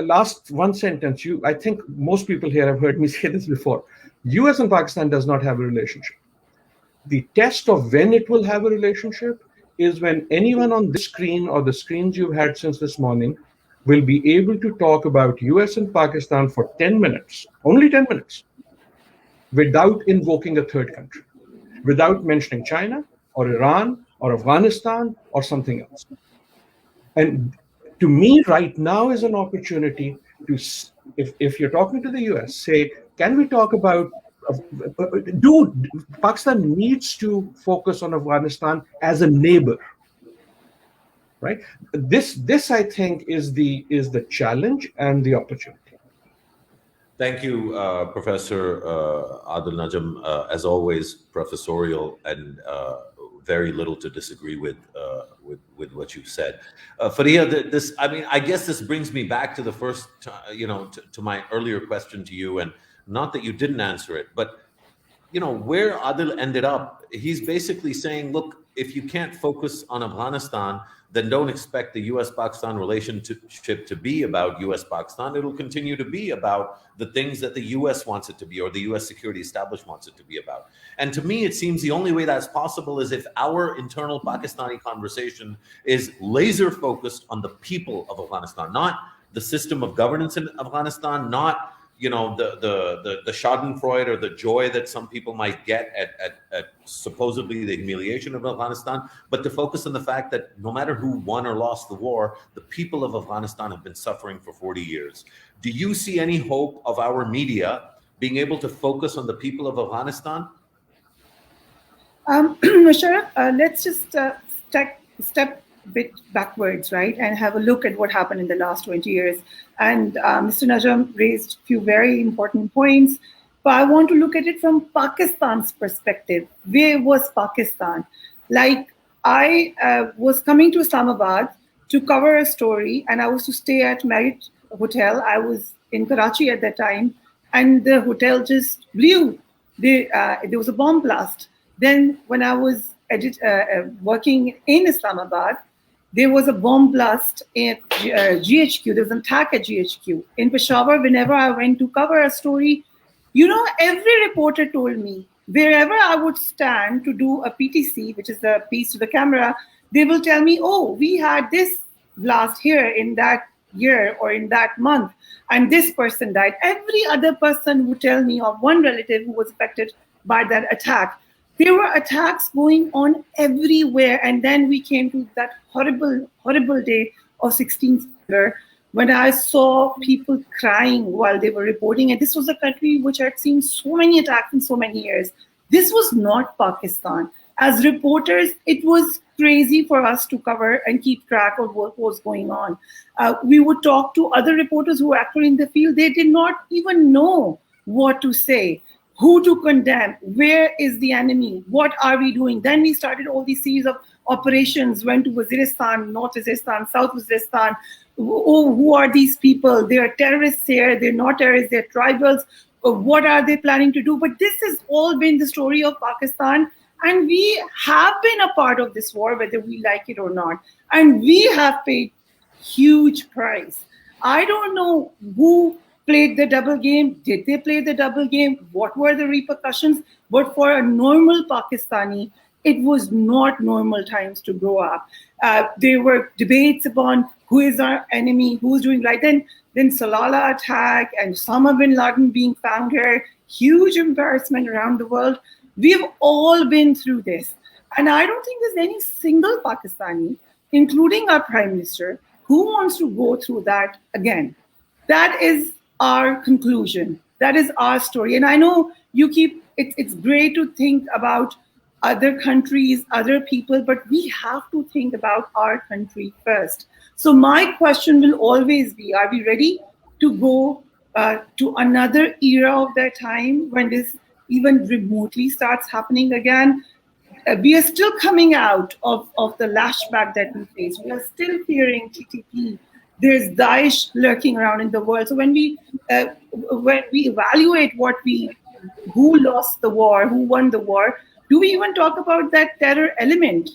Speaker 4: Last one sentence, I think most people here have heard me say this before. US and Pakistan does not have a relationship. The test of when it will have a relationship is when anyone on the screen or the screens you've had since this morning will be able to talk about US and Pakistan for 10 minutes, only 10 minutes, without invoking a third country, without mentioning China or Iran or Afghanistan or something else. And to me, right now is an opportunity to, if you're talking to the US, say, can we talk about, Pakistan needs to focus on Afghanistan as a neighbor, right? This I think is the challenge and the opportunity.
Speaker 2: Thank you, Professor Adil Najam. As always, professorial and very little to disagree with what you said. Fariha, I guess this brings me back to the first, to my earlier question to you, and not that you didn't answer it, but where Adil ended up, he's basically saying, look, if you can't focus on Afghanistan, then don't expect the US-Pakistan relationship to be about US-Pakistan. It'll continue to be about the things that the US wants it to be, or the US security establishment wants it to be about. And to me, it seems the only way that's possible is if our internal Pakistani conversation is laser focused on the people of Afghanistan, not the system of governance in Afghanistan, not the schadenfreude or the joy that some people might get at supposedly the humiliation of Afghanistan, but to focus on the fact that no matter who won or lost the war, the people of Afghanistan have been suffering for 40 years. Do you see any hope of our media being able to focus on the people of Afghanistan?
Speaker 6: Mosharaf, let's just step a bit backwards, right, and have a look at what happened in the last 20 years. And Mr. Najam raised a few very important points, but I want to look at it from Pakistan's perspective. Where was Pakistan? Like, I was coming to Islamabad to cover a story, and I was to stay at Marriott Hotel. I was in Karachi at that time, and the hotel just blew. There was a bomb blast. Then when I was working in Islamabad, there was a bomb blast at GHQ. There was an attack at GHQ. In Peshawar, whenever I went to cover a story, every reporter told me, wherever I would stand to do a PTC, which is a piece to the camera, they will tell me, oh, we had this blast here in that year or in that month, and this person died. Every other person would tell me of one relative who was affected by that attack. There were attacks going on everywhere. And then we came to that horrible, horrible day of 16th September when I saw people crying while they were reporting. And this was a country which had seen so many attacks in so many years. This was not Pakistan. As reporters, it was crazy for us to cover and keep track of what was going on. We would talk to other reporters who were actually in the field. They did not even know what to say. who to condemn, where is the enemy, what are we doing. Then we started all these series of operations, went to Waziristan, North Waziristan, South Waziristan. Oh, who are these people? They are terrorists here, they're not terrorists, they're tribals. What are they planning to do? But this has all been the story of Pakistan, and we have been a part of this war, whether we like it or not. And we have paid huge price. I don't know who played the double game. Did they play the double game? What were the repercussions? But for a normal Pakistani, it was not normal times to grow up. There were debates upon who is our enemy, who's doing right. Then Salala attack and Osama bin Laden being found here, huge embarrassment around the world. We've all been through this. And I don't think there's any single Pakistani, including our Prime Minister, who wants to go through that again. That is our conclusion. That is our story. And I know it's great to think about other countries, other people, but we have to think about our country first. So my question will always be, are we ready to go to another era of that time when this even remotely starts happening again? We are still coming out of the lashback that we face. We are still fearing TTP. There's Daesh lurking around in the world. So when we evaluate who lost the war, who won the war, do we even talk about that terror element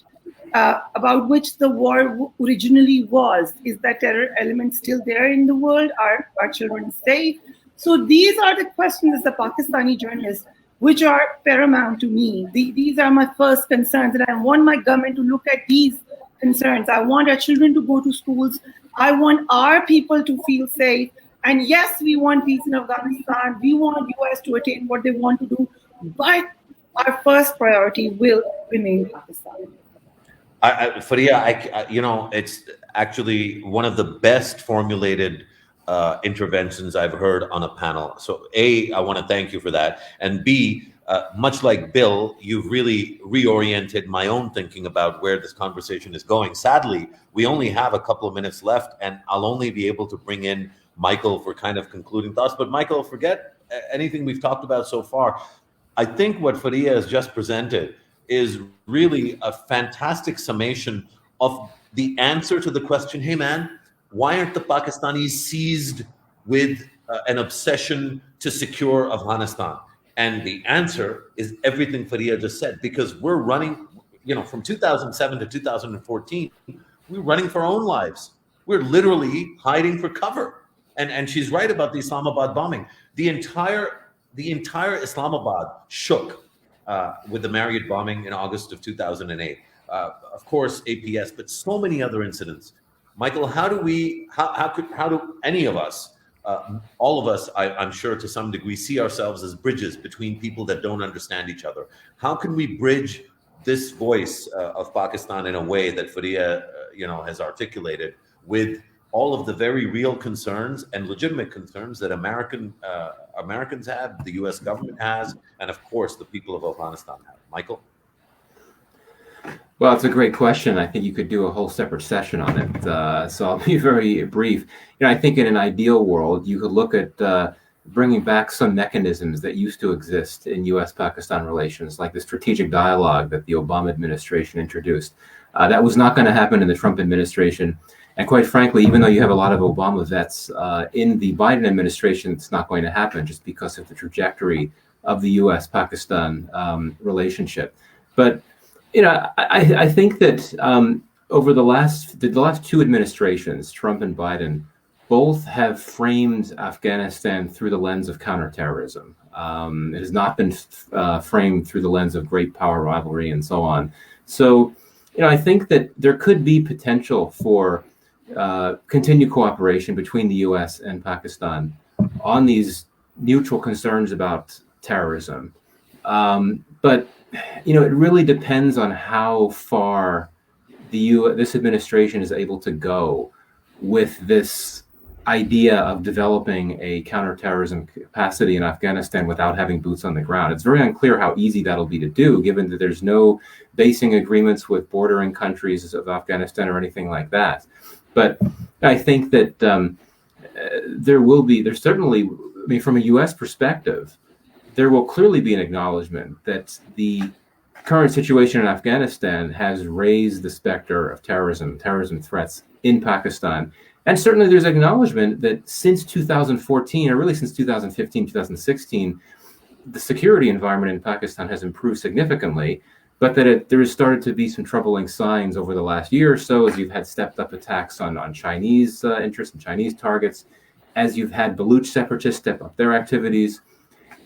Speaker 6: about which the war originally was? Is that terror element still there in the world? Are our children safe? So these are the questions as a Pakistani journalist which are paramount to me. These are my first concerns, and I want my government to look at these concerns. I want our children to go to schools. I want our people to feel safe. And yes, we want peace in Afghanistan. We want US to attain what they want to do. But our first priority will remain Pakistan.
Speaker 2: Faria, it's actually one of the best formulated interventions I've heard on a panel. So A, I want to thank you for that. And B, much like Bill, you've really reoriented my own thinking about where this conversation is going. Sadly, we only have a couple of minutes left, and I'll only be able to bring in Michael for kind of concluding thoughts. But Michael, forget anything we've talked about so far. I think what Faria has just presented is really a fantastic summation of the answer to the question, hey man, why aren't the Pakistanis seized with an obsession to secure Afghanistan? And the answer is everything Faria just said, because we're running, from 2007 to 2014, we're running for our own lives. We're literally hiding for cover. And she's right about the Islamabad bombing. The entire Islamabad shook with the Marriott bombing in August of 2008. Of course, APS, but so many other incidents. Michael, how do any of us, all of us, I'm sure to some degree, see ourselves as bridges between people that don't understand each other? How can we bridge this voice of Pakistan in a way that Faria, has articulated with all of the very real concerns and legitimate concerns that Americans have, the U.S. government has, and of course the people of Afghanistan have? Michael?
Speaker 7: Well, it's a great question. I think you could do a whole separate session on it. So I'll be very brief. I think in an ideal world, you could look at bringing back some mechanisms that used to exist in U.S.-Pakistan relations, like the strategic dialogue that the Obama administration introduced. That was not going to happen in the Trump administration. And quite frankly, even though you have a lot of Obama vets in the Biden administration, it's not going to happen just because of the trajectory of the U.S.-Pakistan relationship. But I think that over the last two administrations, Trump and Biden, both have framed Afghanistan through the lens of counterterrorism. It has not been framed through the lens of great power rivalry and so on. So, I think that there could be potential for continued cooperation between the U.S. and Pakistan on these mutual concerns about terrorism. But it really depends on how far this administration is able to go with this idea of developing a counterterrorism capacity in Afghanistan without having boots on the ground. It's very unclear how easy that'll be to do, given that there's no basing agreements with bordering countries of Afghanistan or anything like that. But I think that there's certainly, from a U.S. perspective, there will clearly be an acknowledgement that the current situation in Afghanistan has raised the specter of terrorism threats in Pakistan. And certainly there's acknowledgement that since 2014, or really since 2015, 2016, the security environment in Pakistan has improved significantly, but that there has started to be some troubling signs over the last year or so, as you've had stepped up attacks on Chinese interests and Chinese targets, as you've had Baluch separatists step up their activities.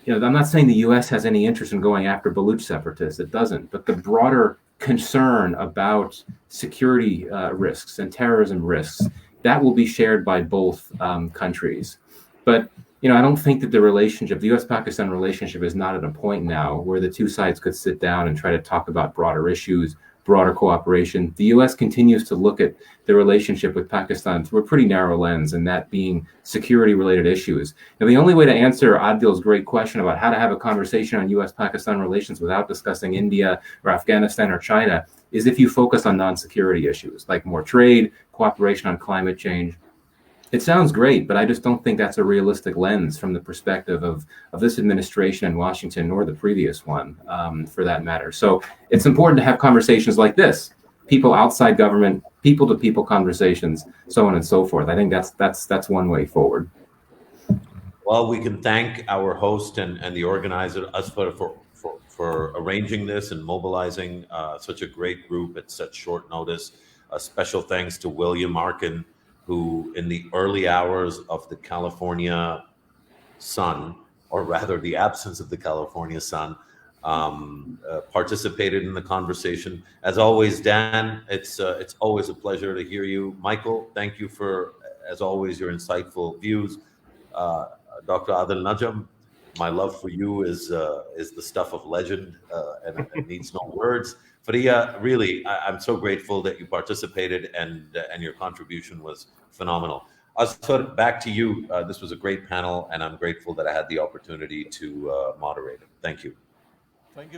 Speaker 7: I'm not saying the U.S. has any interest in going after Baluch separatists. It doesn't. But the broader concern about security risks and terrorism risks, that will be shared by both countries. But I don't think that the U.S.-Pakistan relationship is not at a point now where the two sides could sit down and try to talk about broader issues, broader cooperation. The U.S. continues to look at the relationship with Pakistan through a pretty narrow lens, and that being security-related issues. Now, the only way to answer Adil's great question about how to have a conversation on U.S.-Pakistan relations without discussing India or Afghanistan or China is if you focus on non-security issues, like more trade, cooperation on climate change. It sounds great, but I just don't think that's a realistic lens from the perspective of this administration in Washington, nor the previous one, for that matter. So it's important to have conversations like this, people outside government, people-to-people conversations, so on and so forth. I think that's one way forward.
Speaker 2: Well, we can thank our host and the organizer, Asfar, for arranging this and mobilizing such a great group at such short notice. A special thanks to William Arkin, who in the early hours of the California sun, or rather the absence of the California sun, participated in the conversation. As always, Dan, it's always a pleasure to hear you. Michael, thank you for, as always, your insightful views. Dr. Adil Najam, my love for you is the stuff of legend and it needs no words. Fariya, really, I'm so grateful that you participated and your contribution was phenomenal. Asfar, back to you. This was a great panel, and I'm grateful that I had the opportunity to moderate it. Thank you.
Speaker 1: Thank you.